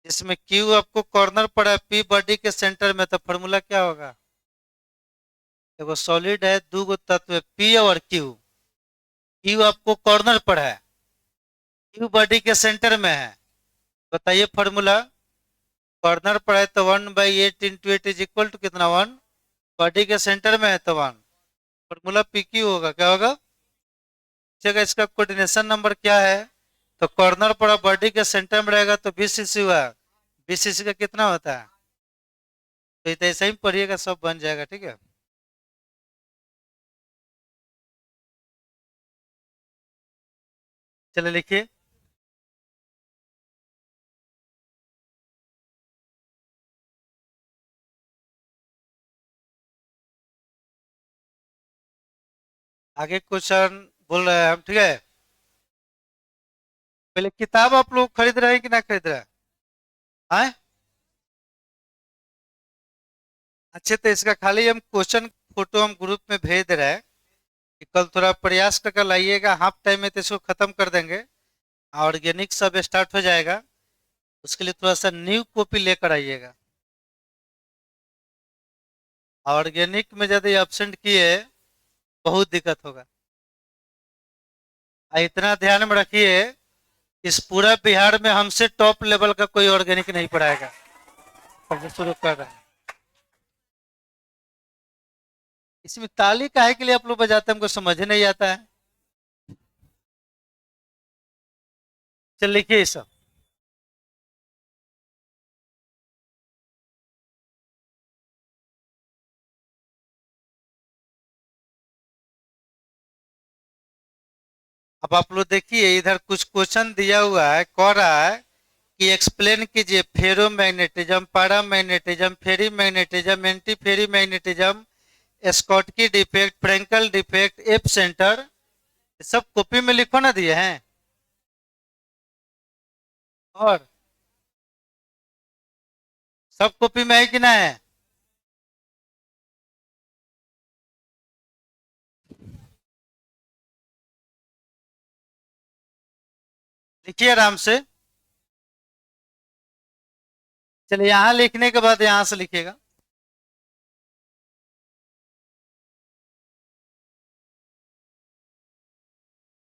जिसमें क्यू आपको कॉर्नर पड़ा है पी बॉडी के सेंटर में, तो फॉर्मूला क्या होगा? देखो सॉलिड है, दो गो तत्व पी और क्यू। क्यू आपको कॉर्नर पर है, क्यू बॉडी के सेंटर में है। बताइए फॉर्मूला। कॉर्नर पर है तो 1/8 × 8 इज इक्वल टू कितना? 1। बॉडी के सेंटर में है तो 1। फॉर्मूला पी क्यू होगा, क्या होगा? जगह इसका कोऑर्डिनेशन नंबर क्या है? तो कॉर्नर पर बॉडी के सेंटर में रहेगा तो 20 cc हुआ। 20 cc का कितना होता है? तो ये तो ऐसे ही पढ़िएगा, सब बन जाएगा, ठीक है। चलिए लिखिए। आगे क्वेश्चन बोल रहे हैं हम, ठीक है। पहले किताब आप लोग खरीद रहे हैं कि ना खरीद रहे हैं? हाँ? अच्छे, तो इसका खाली हम क्वेश्चन फोटो हम ग्रुप में भेज दे रहे हैं कि कल थोड़ा प्रयास करके लाइएगा, हाफ टाइम में तो इसको खत्म कर देंगे। ऑर्गेनिक सब स्टार्ट हो जाएगा, उसके लिए थोड़ा सा न्यू कॉपी लेकर आइएगा। ऑर्गेनिक में यदि एब्सेंट किए बहुत दिक्कत होगा। इतना ध्यान में रखिए, इस पूरा बिहार में हमसे टॉप लेवल का कोई ऑर्गेनिक नहीं पढ़ाएगा। सबसे शुरू कर रहे हैं। इसमें ताली काहे के लिए आप लोग बजाते हैं, हमको समझ ही नहीं आता है। चल लिखिए ये सब। अब आप लोग देखिए, इधर कुछ क्वेश्चन दिया हुआ है, कह रहा है कि एक्सप्लेन कीजिए ferro magnetism, para magnetism, ferri magnetism, anti ferri magnetism, Schottky defect, Frenkel defect, F centre. सब कॉपी में लिखो ना दिए हैं। और सब कॉपी में है कि ना है? लिखिए आराम से। चलिए यहाँ लिखने के बाद यहाँ से लिखिएगा।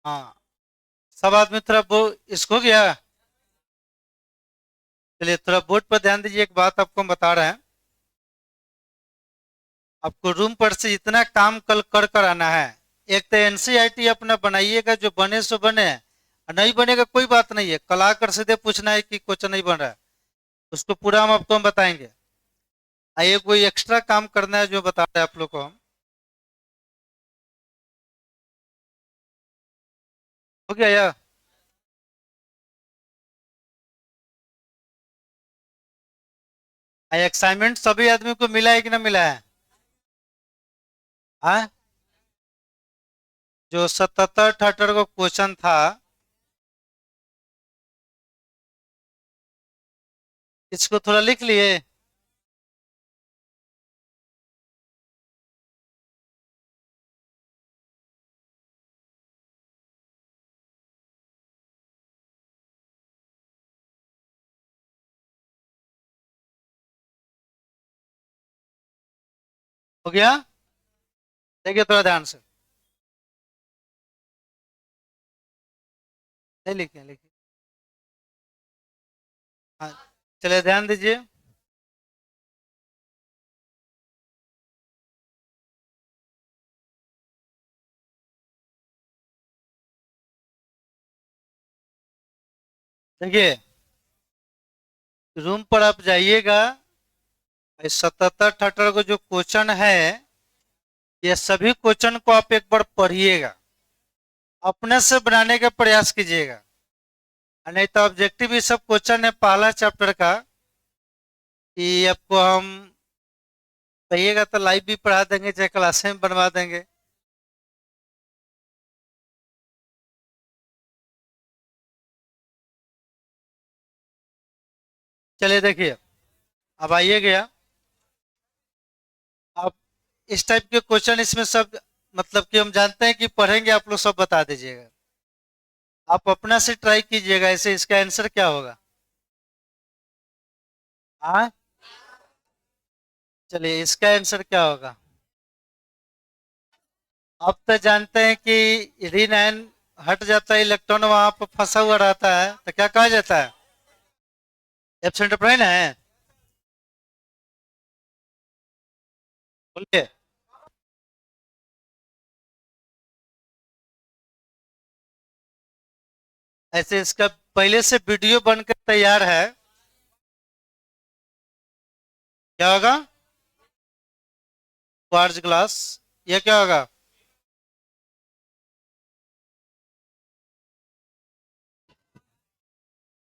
हाँ, सब आदमी थोड़ा इसको गया। चलिए थोड़ा बोर्ड पर ध्यान दीजिए, एक बात आपको हम बता रहे हैं। आपको रूम पर से इतना काम कल कर कर आना है। एक तो एनसीईआरटी अपना बनाइएगा, जो बने सो बने, और नहीं बनेगा कोई बात नहीं है, कल आकर सीधे पूछना है कि क्वेश्चन नहीं बन रहा है, उसको पूरा हम बताएंगे। आइए, कोई एक्स्ट्रा काम करना है जो बता रहे हैं आप लोग को हम। हो गया यार? असाइनमेंट सभी आदमी को मिला है कि ना मिला है? हाँ, जो 77 78 का क्वेश्चन था, इसको थोड़ा लिख लिए? हो गया? देखिए थोड़ा ध्यान से। नहीं लिखे? लिखिए। हाँ, चलिए ध्यान दीजिए। देखिए, रूम पर आप जाइएगा, इस 77 78 का जो क्वेश्चन है, ये सभी क्वेश्चन को आप एक बार पढ़िएगा, अपने से बनाने का प्रयास कीजिएगा। और नहीं तो ऑब्जेक्टिव ये सब क्वेश्चन है पहला चैप्टर का, कि आपको हम कहिएगा तो लाइव भी पढ़ा देंगे, चाहे क्लास में बनवा देंगे। चलिए देखिए, अब आइए गया। अब इस टाइप के क्वेश्चन इसमें सब, मतलब कि हम जानते हैं कि पढ़ेंगे, आप लोग सब बता दीजिएगा। आप अपना से ट्राई कीजिएगा, ऐसे इसका आंसर क्या होगा? हाँ, चलिए इसका आंसर क्या होगा? आप तो जानते हैं कि ऋण आयन हट जाता है, इलेक्ट्रॉन वहां पर फंसा हुआ रहता है, तो क्या कहा जाता है? एब्सेंट प्राइन है। बोलिए। ऐसे इसका पहले से वीडियो बनकर तैयार है। क्या होगा? Quartz glass. ये क्या होगा?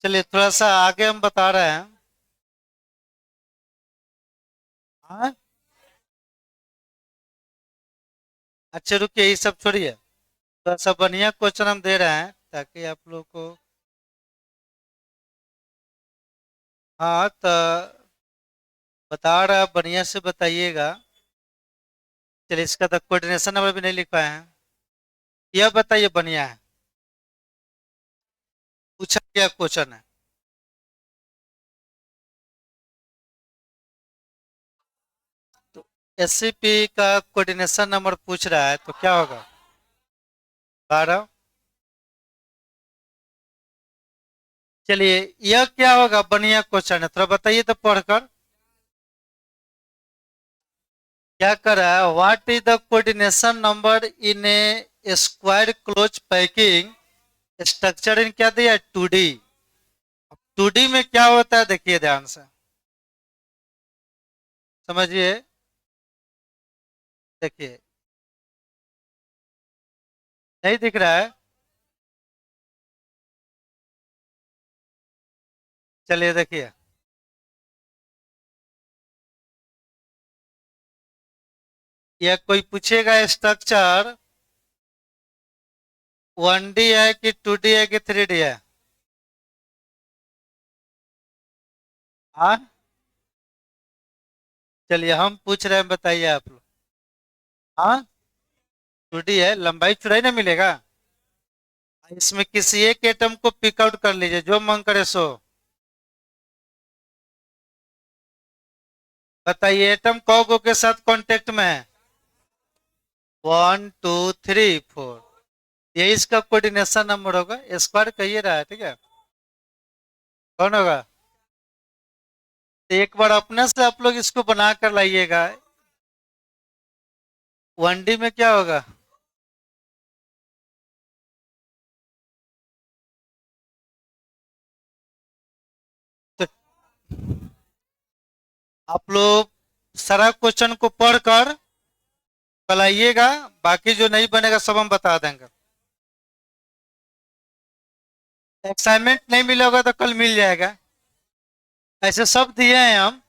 चलिए थोड़ा सा आगे हम बता रहे हैं। हाँ, अच्छा रुकिए, ये सब छोड़िए। थोड़ा सा बढ़िया क्वेश्चन हम दे रहे हैं ताकि आप लोग को। हाँ तो बता रहा है, बढ़िया से बताइएगा। चलिए, इसका तो कोऑर्डिनेशन नंबर भी नहीं लिख पाए हैं। यह बताइए बढ़िया है, पूछा क्या क्वेश्चन है? तो एससीपी का कोऑर्डिनेशन नंबर पूछ रहा है, तो क्या होगा? 12। चलिए, यह क्या होगा? बढ़िया क्वेश्चन है, थोड़ा बताइए तो पढ़कर। क्या कर रहा है? What is the coordination number in A square close packing structure in, क्या दिया? 2D। 2D में क्या होता है, देखिए ध्यान से समझिए। देखिए, नहीं दिख रहा है? चलिए देखिए, यह कोई पूछेगा स्ट्रक्चर 1D है कि 2D है कि 3D है? हाँ, चलिए हम पूछ रहे हैं, बताइए आप लोग। हाँ, 2D है, लंबाई चौड़ाई ना मिलेगा। इसमें किसी एक एटम को पिक आउट कर लीजिए, जो मन करे सो। बताइए एटम कौगो के साथ कांटेक्ट में है? 1 2 3 4। ये इसका कोऑर्डिनेशन नंबर होगा, स्क्वायर कहिए रहा है, ठीक है। कौन होगा? एक बार अपने से आप लोग इसको बना कर लाइएगा। 1D में क्या होगा? तो आप लोग सारा क्वेश्चन को पढ़कर कल आइएगा, बाकी जो नहीं बनेगा सब हम बता देंगे। असाइनमेंट नहीं मिला होगा तो कल मिल जाएगा। ऐसे सब दिए हैं हम।